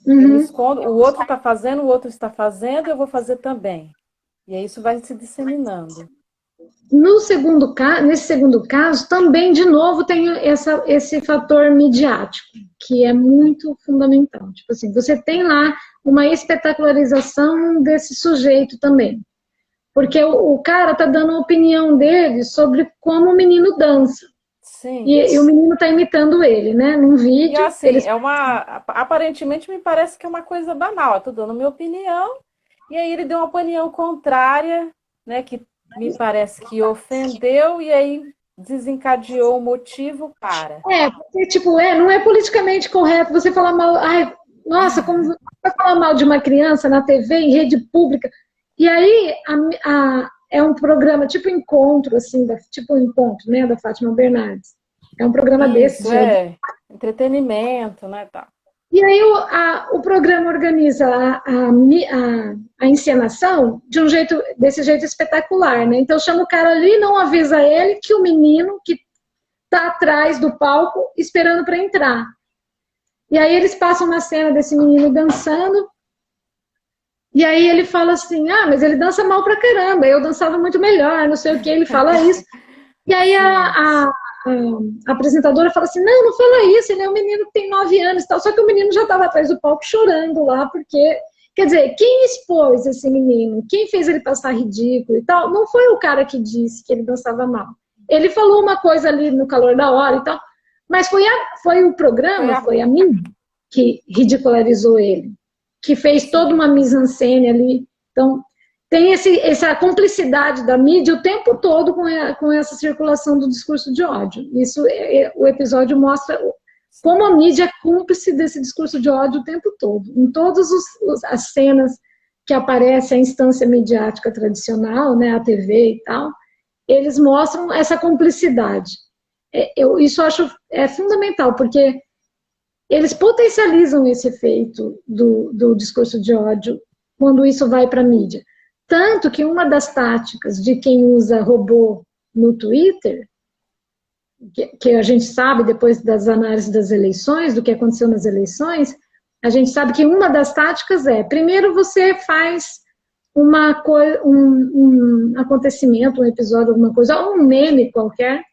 Speaker 1: Eu me
Speaker 2: Uhum.
Speaker 1: escondo, o outro está fazendo, o outro está fazendo, eu vou fazer também. E aí isso vai se disseminando.
Speaker 2: Nesse segundo caso, também, de novo, tem esse fator midiático, que é muito fundamental. Tipo assim, você tem lá uma espetacularização desse sujeito também. Porque o cara tá dando a opinião dele sobre como o menino dança.
Speaker 1: Sim.
Speaker 2: E o menino tá imitando ele, né? Num
Speaker 1: E
Speaker 2: vídeo,
Speaker 1: assim, aparentemente me parece que é uma coisa banal. Eu tô dando minha opinião, e aí ele deu uma opinião contrária, né, que me parece que ofendeu, e aí desencadeou o motivo para.
Speaker 2: porque, tipo, não é politicamente correto você falar mal. Ai, nossa, como você vai falar mal de uma criança na TV, em rede pública? E aí é um programa tipo encontro, assim, tipo encontro, né, da Fátima Bernardes. É um programa desse,
Speaker 1: Isso, é. Entretenimento, né, tá.
Speaker 2: e aí o programa organiza a encenação desse jeito espetacular, né? Então chama o cara ali, não avisa ele que o menino que está atrás do palco esperando para entrar. E aí eles passam uma cena desse menino dançando, e aí ele fala assim, mas ele dança mal pra caramba, eu dançava muito melhor, não sei o que, ele fala isso. E aí a apresentadora fala assim, não, não fala isso, ele é um menino que tem 9 anos e tal. Só que o menino já estava atrás do palco chorando lá, porque, quer dizer, quem expôs esse menino, quem fez ele passar ridículo e tal, não foi o cara que disse que ele dançava mal. Ele falou uma coisa ali no calor da hora e tal, mas foi o programa, foi a mídia que ridicularizou ele, que fez toda uma mise-en-scène ali. Então, tem essa cumplicidade da mídia o tempo todo com essa circulação do discurso de ódio. Isso, o episódio mostra como a mídia é cúmplice desse discurso de ódio o tempo todo. Em todas as cenas que aparece a instância midiática tradicional, né, a TV e tal, eles mostram essa cumplicidade. Isso eu acho fundamental, porque eles potencializam esse efeito do discurso de ódio quando isso vai para a mídia. Tanto que uma das táticas de quem usa robô no Twitter, que a gente sabe depois das análises das eleições, do que aconteceu nas eleições, a gente sabe que uma das táticas primeiro você faz um acontecimento, um episódio, alguma coisa, ou um meme qualquer,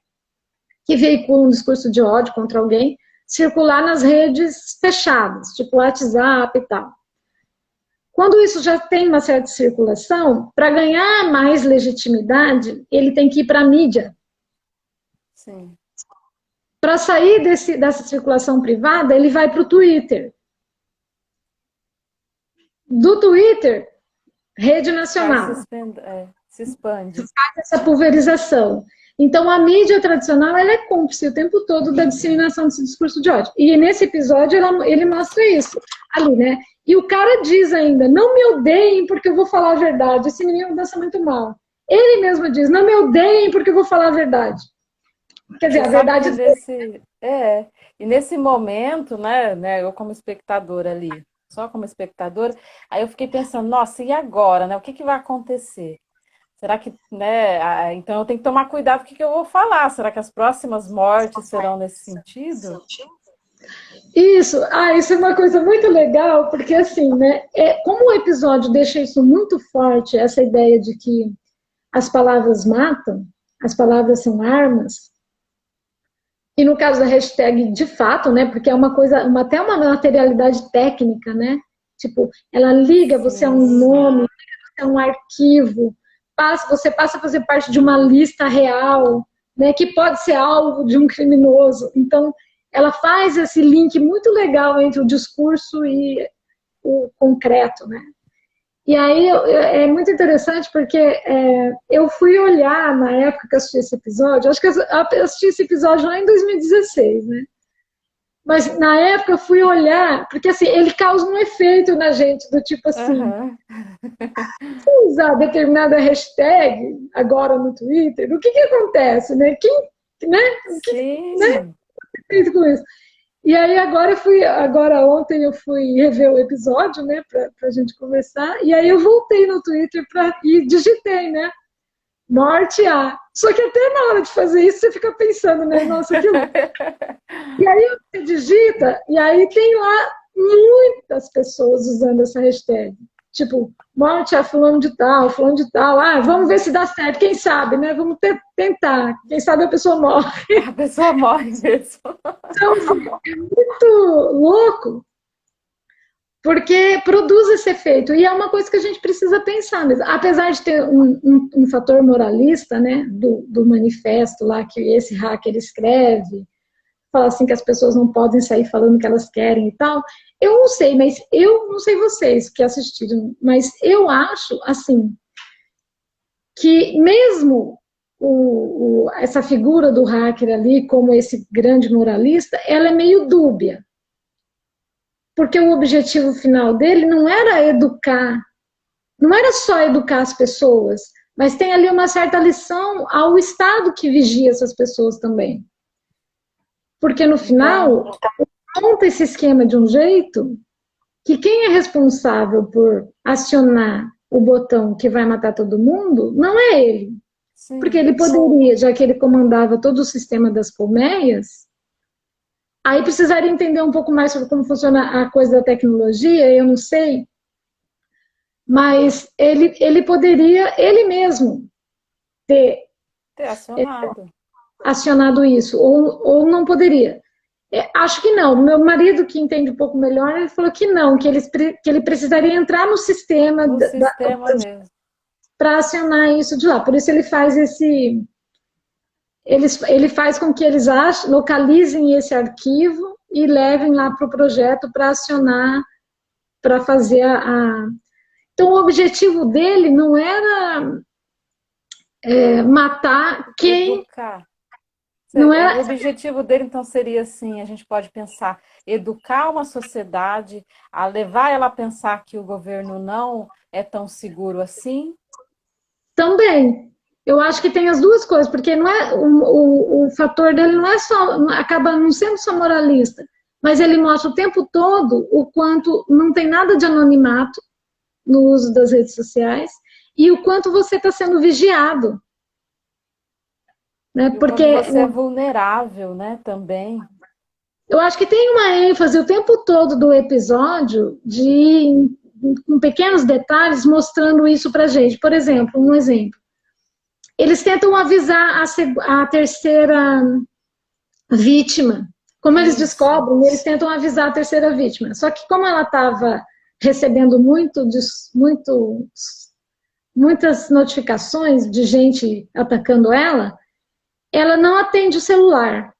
Speaker 2: que veicula um discurso de ódio contra alguém, circular nas redes fechadas, tipo WhatsApp e tal. Quando isso já tem uma certa circulação, para ganhar mais legitimidade, ele tem que ir para a mídia.
Speaker 1: Sim.
Speaker 2: Para sair dessa circulação privada, ele vai para o Twitter. Do Twitter, rede nacional.
Speaker 1: Se expande.
Speaker 2: Faz essa pulverização. Então, a mídia tradicional ela é cúmplice o tempo todo da disseminação desse discurso de ódio. E nesse episódio ele mostra isso ali, né? E o cara diz ainda, não me odeiem porque eu vou falar a verdade. Esse menino dança muito mal. Ele mesmo diz, não me odeiem porque eu vou falar a verdade. Quer dizer, a verdade...
Speaker 1: E nesse momento, né, eu como espectadora ali, só como espectadora, aí eu fiquei pensando, nossa, e agora, né? O que vai acontecer? Será que, né, então eu tenho que tomar cuidado com o que eu vou falar. Será que as próximas mortes serão nesse sentido?
Speaker 2: Isso é uma coisa muito legal, porque assim, né, como o episódio deixa isso muito forte, essa ideia de que as palavras matam, as palavras são armas, e no caso da hashtag, de fato, né, porque é uma coisa, até uma materialidade técnica, né, tipo, ela liga você a um nome, a um arquivo, você passa a fazer parte de uma lista real, né, que pode ser alvo de um criminoso. Então, ela faz esse link muito legal entre o discurso e o concreto, né? E aí é muito interessante porque eu fui olhar na época que eu assisti esse episódio, acho que eu assisti esse episódio lá em 2016, né? Mas na época eu fui olhar, porque assim, ele causa um efeito na gente, do tipo assim, se usar determinada hashtag agora no Twitter, o que acontece, né? Né? Com isso. E aí ontem eu fui rever o episódio, né, pra gente conversar, e aí eu voltei no Twitter e digitei, né, morte A. Só que até na hora de fazer isso, você fica pensando, né, nossa, que louco. E aí você digita, e aí tem lá muitas pessoas usando essa hashtag. Tipo, morte a fulano de tal. Vamos ver se dá certo, quem sabe, né? Vamos tentar. Quem sabe a pessoa morre.
Speaker 1: A pessoa morre mesmo.
Speaker 2: Então, é muito louco, porque produz esse efeito. E é uma coisa que a gente precisa pensar mesmo. Apesar de ter um fator moralista, né, do manifesto lá que esse hacker escreve, fala assim que as pessoas não podem sair falando o que elas querem e tal. Eu não sei, mas eu não sei vocês que assistiram, mas eu acho, assim, que mesmo essa figura do hacker ali, como esse grande moralista, ela é meio dúbia. Porque o objetivo final dele não era educar, não era só educar as pessoas, mas tem ali uma certa lição ao Estado que vigia essas pessoas também. Porque no
Speaker 1: Então,
Speaker 2: final, monta esse esquema de um jeito que quem é responsável por acionar o botão que vai matar todo mundo não é ele. Porque
Speaker 1: sim.
Speaker 2: ele poderia, já que ele comandava todo o sistema das colmeias, aí precisaria entender um pouco mais sobre como funciona a coisa da tecnologia, eu não sei, mas ele poderia, ele mesmo, ter
Speaker 1: Ter acionado.
Speaker 2: acionado isso, ou não poderia. Acho que não. Meu marido, que entende um pouco melhor, ele falou que não, que ele precisaria entrar no sistema
Speaker 1: No sistema mesmo.
Speaker 2: para acionar isso de lá. Por isso ele faz esse. Ele faz com que eles localizem esse arquivo e levem lá para o projeto para acionar, para fazer a. Então, o objetivo dele não era matar quem.
Speaker 1: Educar.
Speaker 2: Não
Speaker 1: O
Speaker 2: era.
Speaker 1: objetivo dele, então, seria assim, a gente pode pensar, educar uma sociedade, a levar ela a pensar que o governo não é tão seguro assim.
Speaker 2: Também. Eu acho que tem as duas coisas, porque não é o fator dele não é só, acaba não sendo só moralista, mas ele mostra o tempo todo o quanto não tem nada de anonimato no uso das redes sociais e o quanto você está sendo vigiado, né?
Speaker 1: E o
Speaker 2: Porque
Speaker 1: quanto você é vulnerável, né, também.
Speaker 2: eu acho que tem uma ênfase o tempo todo do episódio de com pequenos detalhes mostrando isso para gente. Por exemplo, um exemplo. Eles tentam avisar a terceira vítima. Como eles
Speaker 1: Isso.
Speaker 2: descobrem, eles tentam avisar a terceira vítima. Só que como ela estava recebendo muitas notificações de gente atacando ela, ela não atende o celular.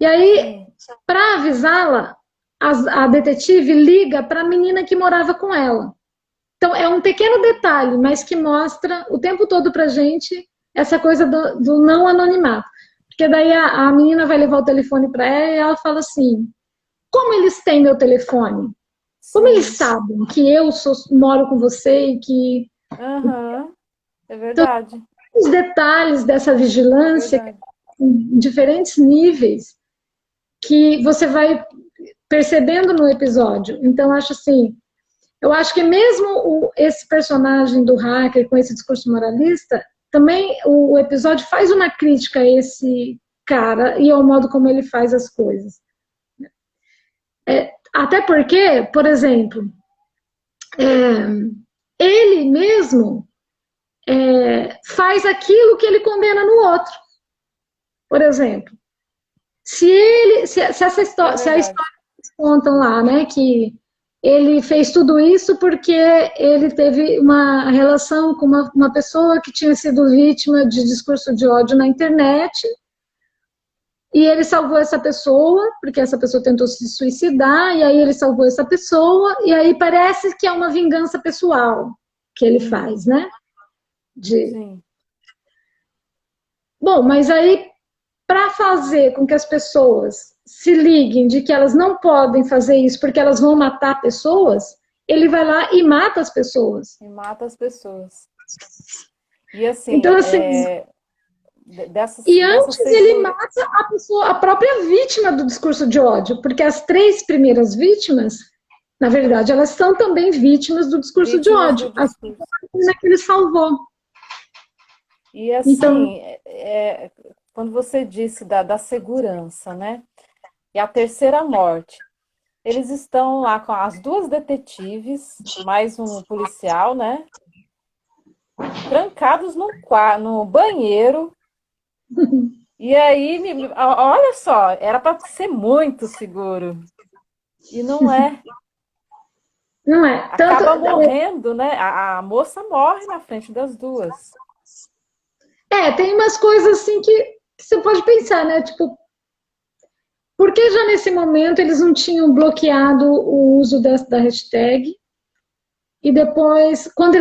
Speaker 2: E aí,
Speaker 1: Sim.
Speaker 2: para avisá-la, a detetive liga para a menina que morava com ela. Então, é um pequeno detalhe, mas que mostra o tempo todo pra gente essa coisa do não anonimato. Porque daí a menina vai levar o telefone para ela e ela fala assim: como eles têm meu telefone? Como eles
Speaker 1: Sim.
Speaker 2: sabem que moro com você e que.
Speaker 1: Aham. É
Speaker 2: Então,
Speaker 1: verdade.
Speaker 2: os detalhes dessa
Speaker 1: É
Speaker 2: vigilância,
Speaker 1: verdade.
Speaker 2: em diferentes níveis, que você vai percebendo no episódio. Então, acho assim. Eu acho que mesmo esse personagem do hacker com esse discurso moralista, também o episódio faz uma crítica a esse cara e ao modo como ele faz as coisas. Até porque, por exemplo, ele mesmo faz aquilo que ele condena no outro. Por exemplo, se essa
Speaker 1: É
Speaker 2: história, se a
Speaker 1: verdade.
Speaker 2: história que eles contam lá, né, que ele fez tudo isso porque ele teve uma relação com uma pessoa que tinha sido vítima de discurso de ódio na internet e ele salvou essa pessoa porque essa pessoa tentou se suicidar e aí ele salvou essa pessoa e aí parece que é uma vingança pessoal que ele faz,
Speaker 1: Uhum.
Speaker 2: né? De...
Speaker 1: Sim.
Speaker 2: Bom, mas aí para fazer com que as pessoas se liguem de que elas não podem fazer isso porque elas vão matar pessoas, ele vai lá e mata as pessoas.
Speaker 1: E mata as pessoas. E assim,
Speaker 2: Então, assim, e
Speaker 1: dessa
Speaker 2: antes ele
Speaker 1: segura.
Speaker 2: mata a pessoa, a própria vítima do discurso de ódio, porque as três primeiras vítimas, na verdade, elas são também vítimas do discurso de
Speaker 1: Vítimas do
Speaker 2: ódio, assim como
Speaker 1: discurso.
Speaker 2: a menina que ele salvou.
Speaker 1: E
Speaker 2: Então,
Speaker 1: assim, quando você disse da segurança, né? E a terceira morte. Eles estão lá com as duas detetives, mais um policial, né? Trancados no banheiro. E aí, olha só, era para ser muito seguro. E não é.
Speaker 2: não é. Tanto,
Speaker 1: Acaba morrendo, né? A moça morre na frente das duas.
Speaker 2: tem umas coisas assim que você pode pensar, né? Tipo, por que já nesse momento eles não tinham bloqueado o uso da hashtag? E depois, quando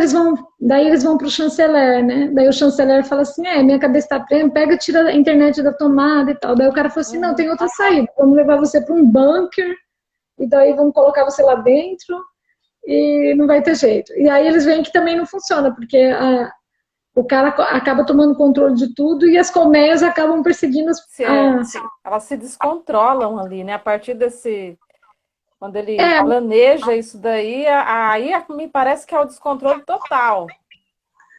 Speaker 2: daí eles vão para o chanceler, né? Daí o chanceler fala assim: minha cabeça está preta, pega, tira a internet da tomada e tal. Daí o cara falou assim: não,
Speaker 1: Uhum.
Speaker 2: tem outra saída, vamos levar você para um bunker, e daí vamos colocar você lá dentro, e não vai ter jeito. E aí eles veem que também não funciona, porque o cara acaba tomando controle de tudo e as colmeias acabam perseguindo
Speaker 1: Elas se descontrolam ali, né? A partir desse... Quando ele
Speaker 2: É,
Speaker 1: planeja isso daí, aí me parece que é o descontrole total.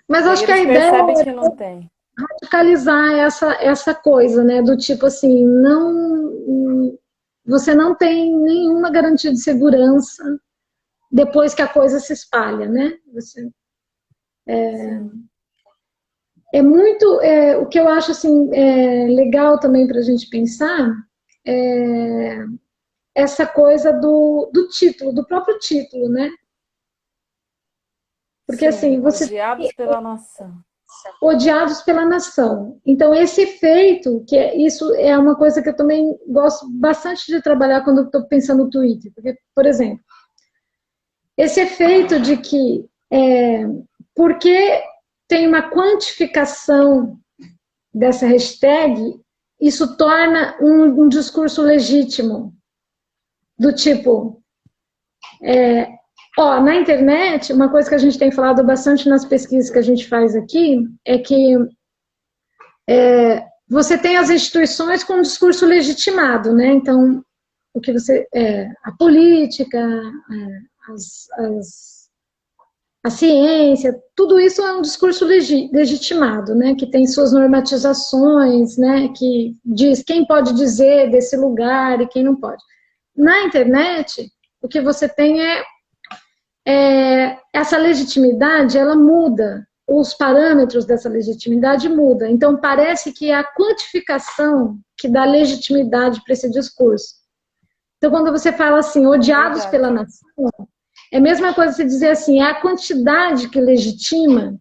Speaker 2: mas
Speaker 1: E aí
Speaker 2: acho que a
Speaker 1: eles
Speaker 2: ideia
Speaker 1: percebem que não tem.
Speaker 2: é radicalizar essa coisa, né? Do tipo assim, você não tem nenhuma garantia de segurança depois que a coisa se espalha, né?
Speaker 1: Sim.
Speaker 2: É muito, o que eu acho assim, legal também para a gente pensar, é essa coisa do título, do próprio título, né? Porque assim,
Speaker 1: Sim,
Speaker 2: você
Speaker 1: odiados pela nação.
Speaker 2: odiados pela nação. Então, esse efeito, isso é uma coisa que eu também gosto bastante de trabalhar quando eu estou pensando no Twitter. Porque, por exemplo, esse efeito de que, porque tem uma quantificação dessa hashtag, isso torna um discurso legítimo. Do tipo, na internet, uma coisa que a gente tem falado bastante nas pesquisas que a gente faz aqui, é que você tem as instituições com um discurso legitimado, né? Então, o que a política, a ciência, tudo isso é um discurso legitimado, né? Que tem suas normatizações, né? Que diz quem pode dizer desse lugar e quem não pode. Na internet, o que você tem essa legitimidade, ela muda, os parâmetros dessa legitimidade mudam. Então, parece que é a quantificação que dá legitimidade para esse discurso. Então, quando você fala assim, odiados
Speaker 1: Verdade.
Speaker 2: pela nação, é a mesma coisa você dizer assim, é a quantidade que legitima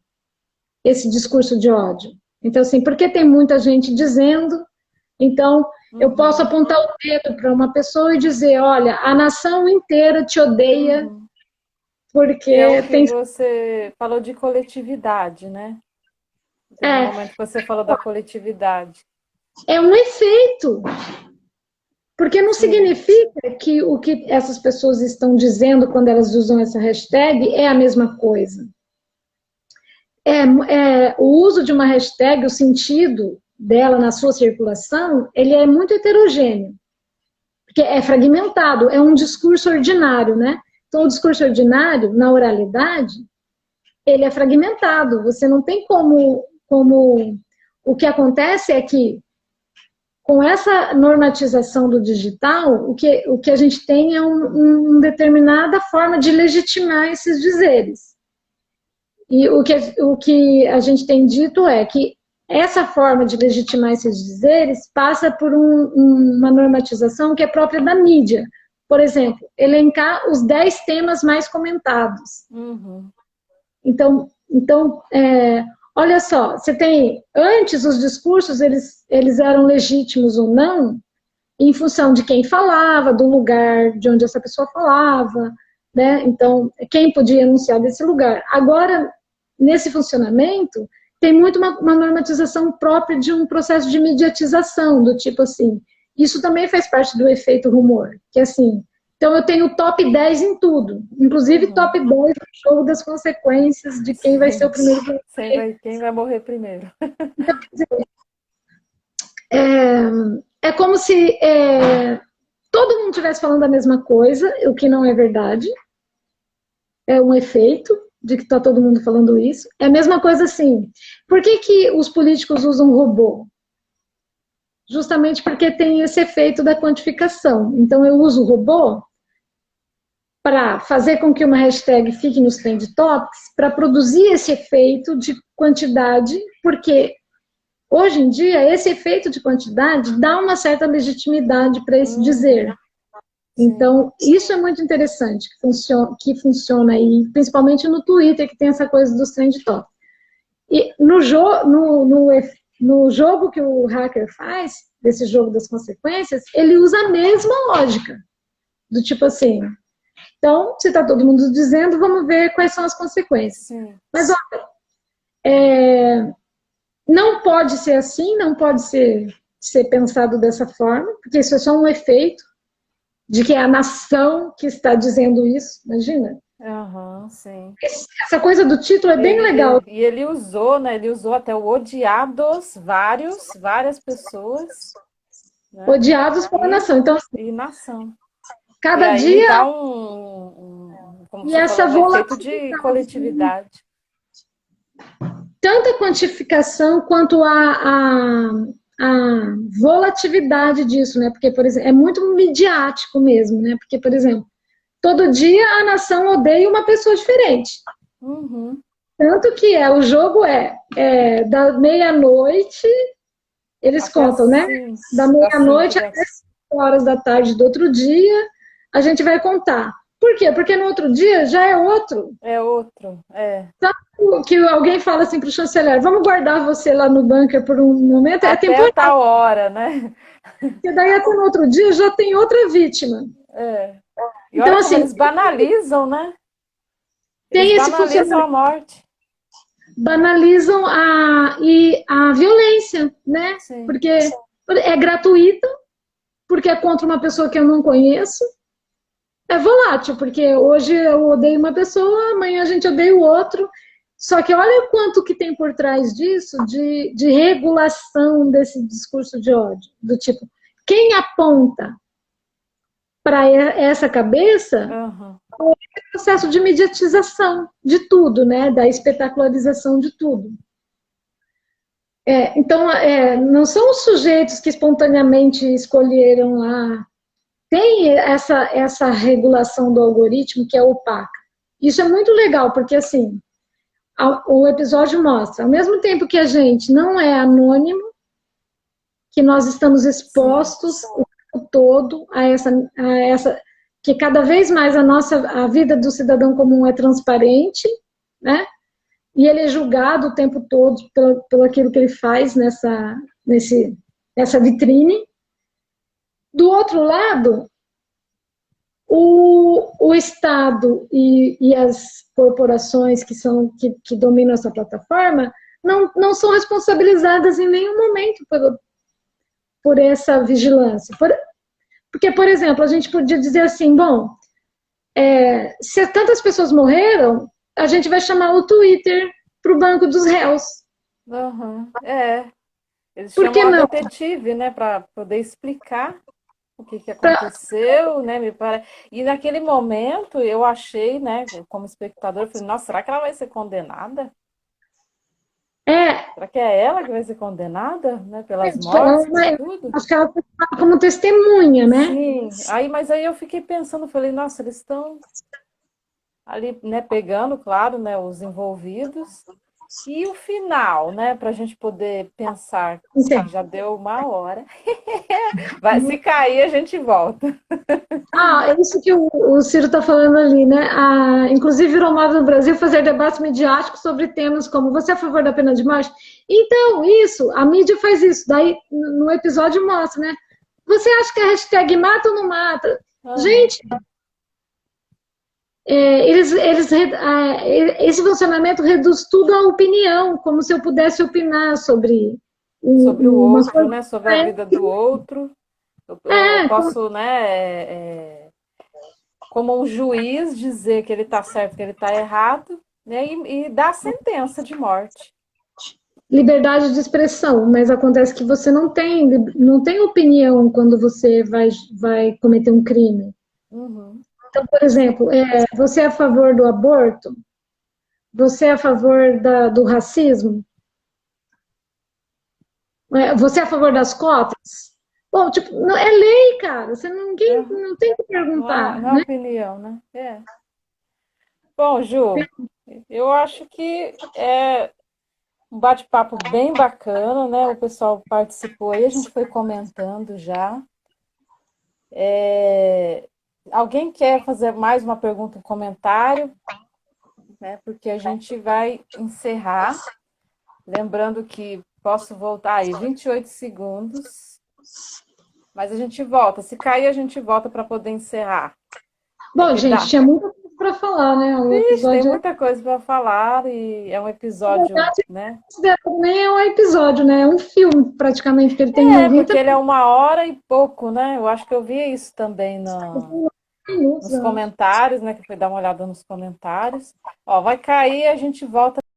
Speaker 2: esse discurso de ódio. Então, assim, porque tem muita gente dizendo, então eu posso apontar o dedo para uma pessoa e dizer, olha, a nação inteira te odeia porque
Speaker 1: Que é o que
Speaker 2: tem...
Speaker 1: você falou de coletividade, né? Teve um momento que você falou da coletividade.
Speaker 2: É um efeito, porque não
Speaker 1: Sim.
Speaker 2: significa que o que essas pessoas estão dizendo quando elas usam essa hashtag é a mesma coisa. O uso de uma hashtag, o sentido dela na sua circulação, ele é muito heterogêneo, porque é fragmentado, é um discurso ordinário, né? Então, o discurso ordinário, na oralidade, ele é fragmentado, você não tem como o que acontece é que com essa normatização do digital, o que a gente tem é uma determinada forma de legitimar esses dizeres. E o que a gente tem dito é que essa forma de legitimar esses dizeres passa por uma normatização que é própria da mídia. Por exemplo, elencar os 10 temas mais comentados.
Speaker 1: Uhum.
Speaker 2: Então olha só, você tem, antes os discursos, eles eram legítimos ou não, em função de quem falava, do lugar de onde essa pessoa falava, né? Então, quem podia anunciar desse lugar. Agora, nesse funcionamento, tem muito uma normatização própria de um processo de mediatização, do tipo assim, isso também faz parte do efeito rumor, que assim, então eu tenho top 10 em tudo, inclusive top 10 no jogo das consequências de quem vai ser o primeiro que
Speaker 1: Quem vai morrer primeiro.
Speaker 2: então, quer dizer, é como se todo mundo estivesse falando a mesma coisa, o que não é verdade. É um efeito de que está todo mundo falando isso. É a mesma coisa assim. Por que os políticos usam robô? Justamente porque tem esse efeito da quantificação. Então, eu uso o robô para fazer com que uma hashtag fique nos trend topics, para produzir esse efeito de quantidade, porque hoje em dia esse efeito de quantidade dá uma certa legitimidade para esse dizer. Então, isso é muito interessante, que funciona aí, principalmente no Twitter, que tem essa coisa dos trend topics. E no jogo que o hacker faz, desse jogo das consequências, ele usa a mesma lógica, do tipo assim, então, se está todo mundo dizendo, vamos ver quais são as consequências.
Speaker 1: Sim.
Speaker 2: Mas, olha, não pode ser assim, não pode ser pensado dessa forma, porque isso é só um efeito de que é a nação que está dizendo isso, imagina.
Speaker 1: Aham, sim.
Speaker 2: Essa coisa do título é bem legal.
Speaker 1: E ele usou, né? Ele usou até o odiados, várias pessoas, né?
Speaker 2: Odiados pela
Speaker 1: E,
Speaker 2: nação. Então, assim,
Speaker 1: e nação. E
Speaker 2: cada
Speaker 1: aí
Speaker 2: dia,
Speaker 1: dá como
Speaker 2: e
Speaker 1: você
Speaker 2: essa
Speaker 1: falou, um efeito de
Speaker 2: volatilidade,
Speaker 1: coletividade.
Speaker 2: tanto a quantificação quanto a volatilidade disso, né? Porque, por exemplo, é muito midiático mesmo, né? Porque, por exemplo, todo dia a nação odeia uma pessoa diferente.
Speaker 1: Uhum.
Speaker 2: Tanto que o jogo da meia-noite, eles
Speaker 1: Até
Speaker 2: contam, né? Da
Speaker 1: às 5
Speaker 2: meia-noite
Speaker 1: da...
Speaker 2: até 5 horas da tarde do outro dia, a gente vai contar. Por quê? Porque no outro dia já é outro.
Speaker 1: É outro, é.
Speaker 2: Que alguém fala assim para o chanceler, vamos guardar você lá no bunker por um momento, é
Speaker 1: Até
Speaker 2: temporário,
Speaker 1: tal hora, né?
Speaker 2: porque daí até no outro dia já tem outra vítima.
Speaker 1: É. E
Speaker 2: Então,
Speaker 1: olha como
Speaker 2: assim,
Speaker 1: eles banalizam, né? Eles
Speaker 2: tem esse
Speaker 1: banalizam a
Speaker 2: funcionamento,
Speaker 1: morte.
Speaker 2: banalizam a violência, né?
Speaker 1: Sim.
Speaker 2: Porque é gratuita, porque é contra uma pessoa que eu não conheço, é volátil, porque hoje eu odeio uma pessoa, amanhã a gente odeia o outro. Só que olha quanto que tem por trás disso de regulação desse discurso de ódio. Do tipo, quem aponta para essa cabeça
Speaker 1: Uhum.
Speaker 2: é o processo de mediatização de tudo, né? Da espetacularização de tudo. Então, não são os sujeitos que espontaneamente escolheram lá. Tem essa regulação do algoritmo que é opaca. Isso é muito legal, porque assim, o episódio mostra, ao mesmo tempo que a gente não é anônimo, que nós estamos
Speaker 1: Sim.
Speaker 2: expostos o tempo todo a essa que cada vez mais a vida do cidadão comum é transparente, né? E ele é julgado o tempo todo pelo aquilo que ele faz nessa vitrine. Do outro lado, o Estado e as corporações que dominam essa plataforma não são responsabilizadas em nenhum momento por essa vigilância. Porque, por exemplo, a gente podia dizer assim, bom, se tantas pessoas morreram, a gente vai chamar o Twitter para o banco dos réus.
Speaker 1: Uhum. É. Eles
Speaker 2: Por que
Speaker 1: chamam a
Speaker 2: não?
Speaker 1: detetive, né, para poder explicar o que que aconteceu, né, me parece. E naquele momento eu achei, né, como espectador, eu falei, nossa, será que ela vai ser condenada?
Speaker 2: É,
Speaker 1: Será que é ela que vai ser condenada, né, pelas mortes, por tudo?
Speaker 2: acho que ela foi como testemunha, né?
Speaker 1: Sim. Mas aí eu fiquei pensando, falei, nossa, eles estão ali, né, pegando, claro, né, os envolvidos. E o final, né, para a gente poder pensar, que já deu 1 hora. Se cair, a gente volta.
Speaker 2: É isso que o Ciro está falando ali, né? Inclusive, virou moda no Brasil fazer debates midiáticos sobre temas como você é a favor da pena de morte? Então, isso, a mídia faz isso. Daí, no episódio, mostra, né? Você acha que a hashtag mata ou não mata?
Speaker 1: Uhum.
Speaker 2: Gente, esse funcionamento reduz tudo à opinião, como se eu pudesse opinar sobre
Speaker 1: Sobre o
Speaker 2: uma
Speaker 1: outro,
Speaker 2: coisa.
Speaker 1: né, sobre a vida do outro. Eu
Speaker 2: É,
Speaker 1: posso, né, como um juiz, dizer que ele está certo, que ele está errado, né, e dar a sentença de morte.
Speaker 2: liberdade de expressão, mas acontece que você não tem opinião quando você vai cometer um crime.
Speaker 1: Uhum.
Speaker 2: Então, por exemplo, você é a favor do aborto? Você é a favor do racismo? Você é a favor das cotas? Bom, tipo, não, é lei, cara. Ninguém
Speaker 1: Uhum.
Speaker 2: não tem que
Speaker 1: Não é,
Speaker 2: perguntar,
Speaker 1: não é
Speaker 2: né?
Speaker 1: opinião, né? É. Bom, Ju, eu acho que é um bate-papo bem bacana, né? O pessoal participou aí, a gente foi comentando já. Alguém quer fazer mais uma pergunta, um comentário, né? Porque a gente vai encerrar. Lembrando que posso voltar aí, 28 segundos, mas a gente volta. Se cair, a gente volta para poder encerrar. É
Speaker 2: Bom,
Speaker 1: que
Speaker 2: gente,
Speaker 1: dá.
Speaker 2: tinha muita coisa para falar, né? O
Speaker 1: Ixi, tem
Speaker 2: episódio,
Speaker 1: muita coisa para falar e é um
Speaker 2: na
Speaker 1: episódio,
Speaker 2: verdade,
Speaker 1: né?
Speaker 2: nem é um episódio, né? É um filme, praticamente, que ele tem
Speaker 1: É,
Speaker 2: 90
Speaker 1: porque ele é 1 hora e pouco, né? Eu acho que eu vi isso também no.
Speaker 2: minutos. minutos,
Speaker 1: nos comentários, né? Que foi dar uma olhada nos comentários. Ó, vai cair, a gente volta.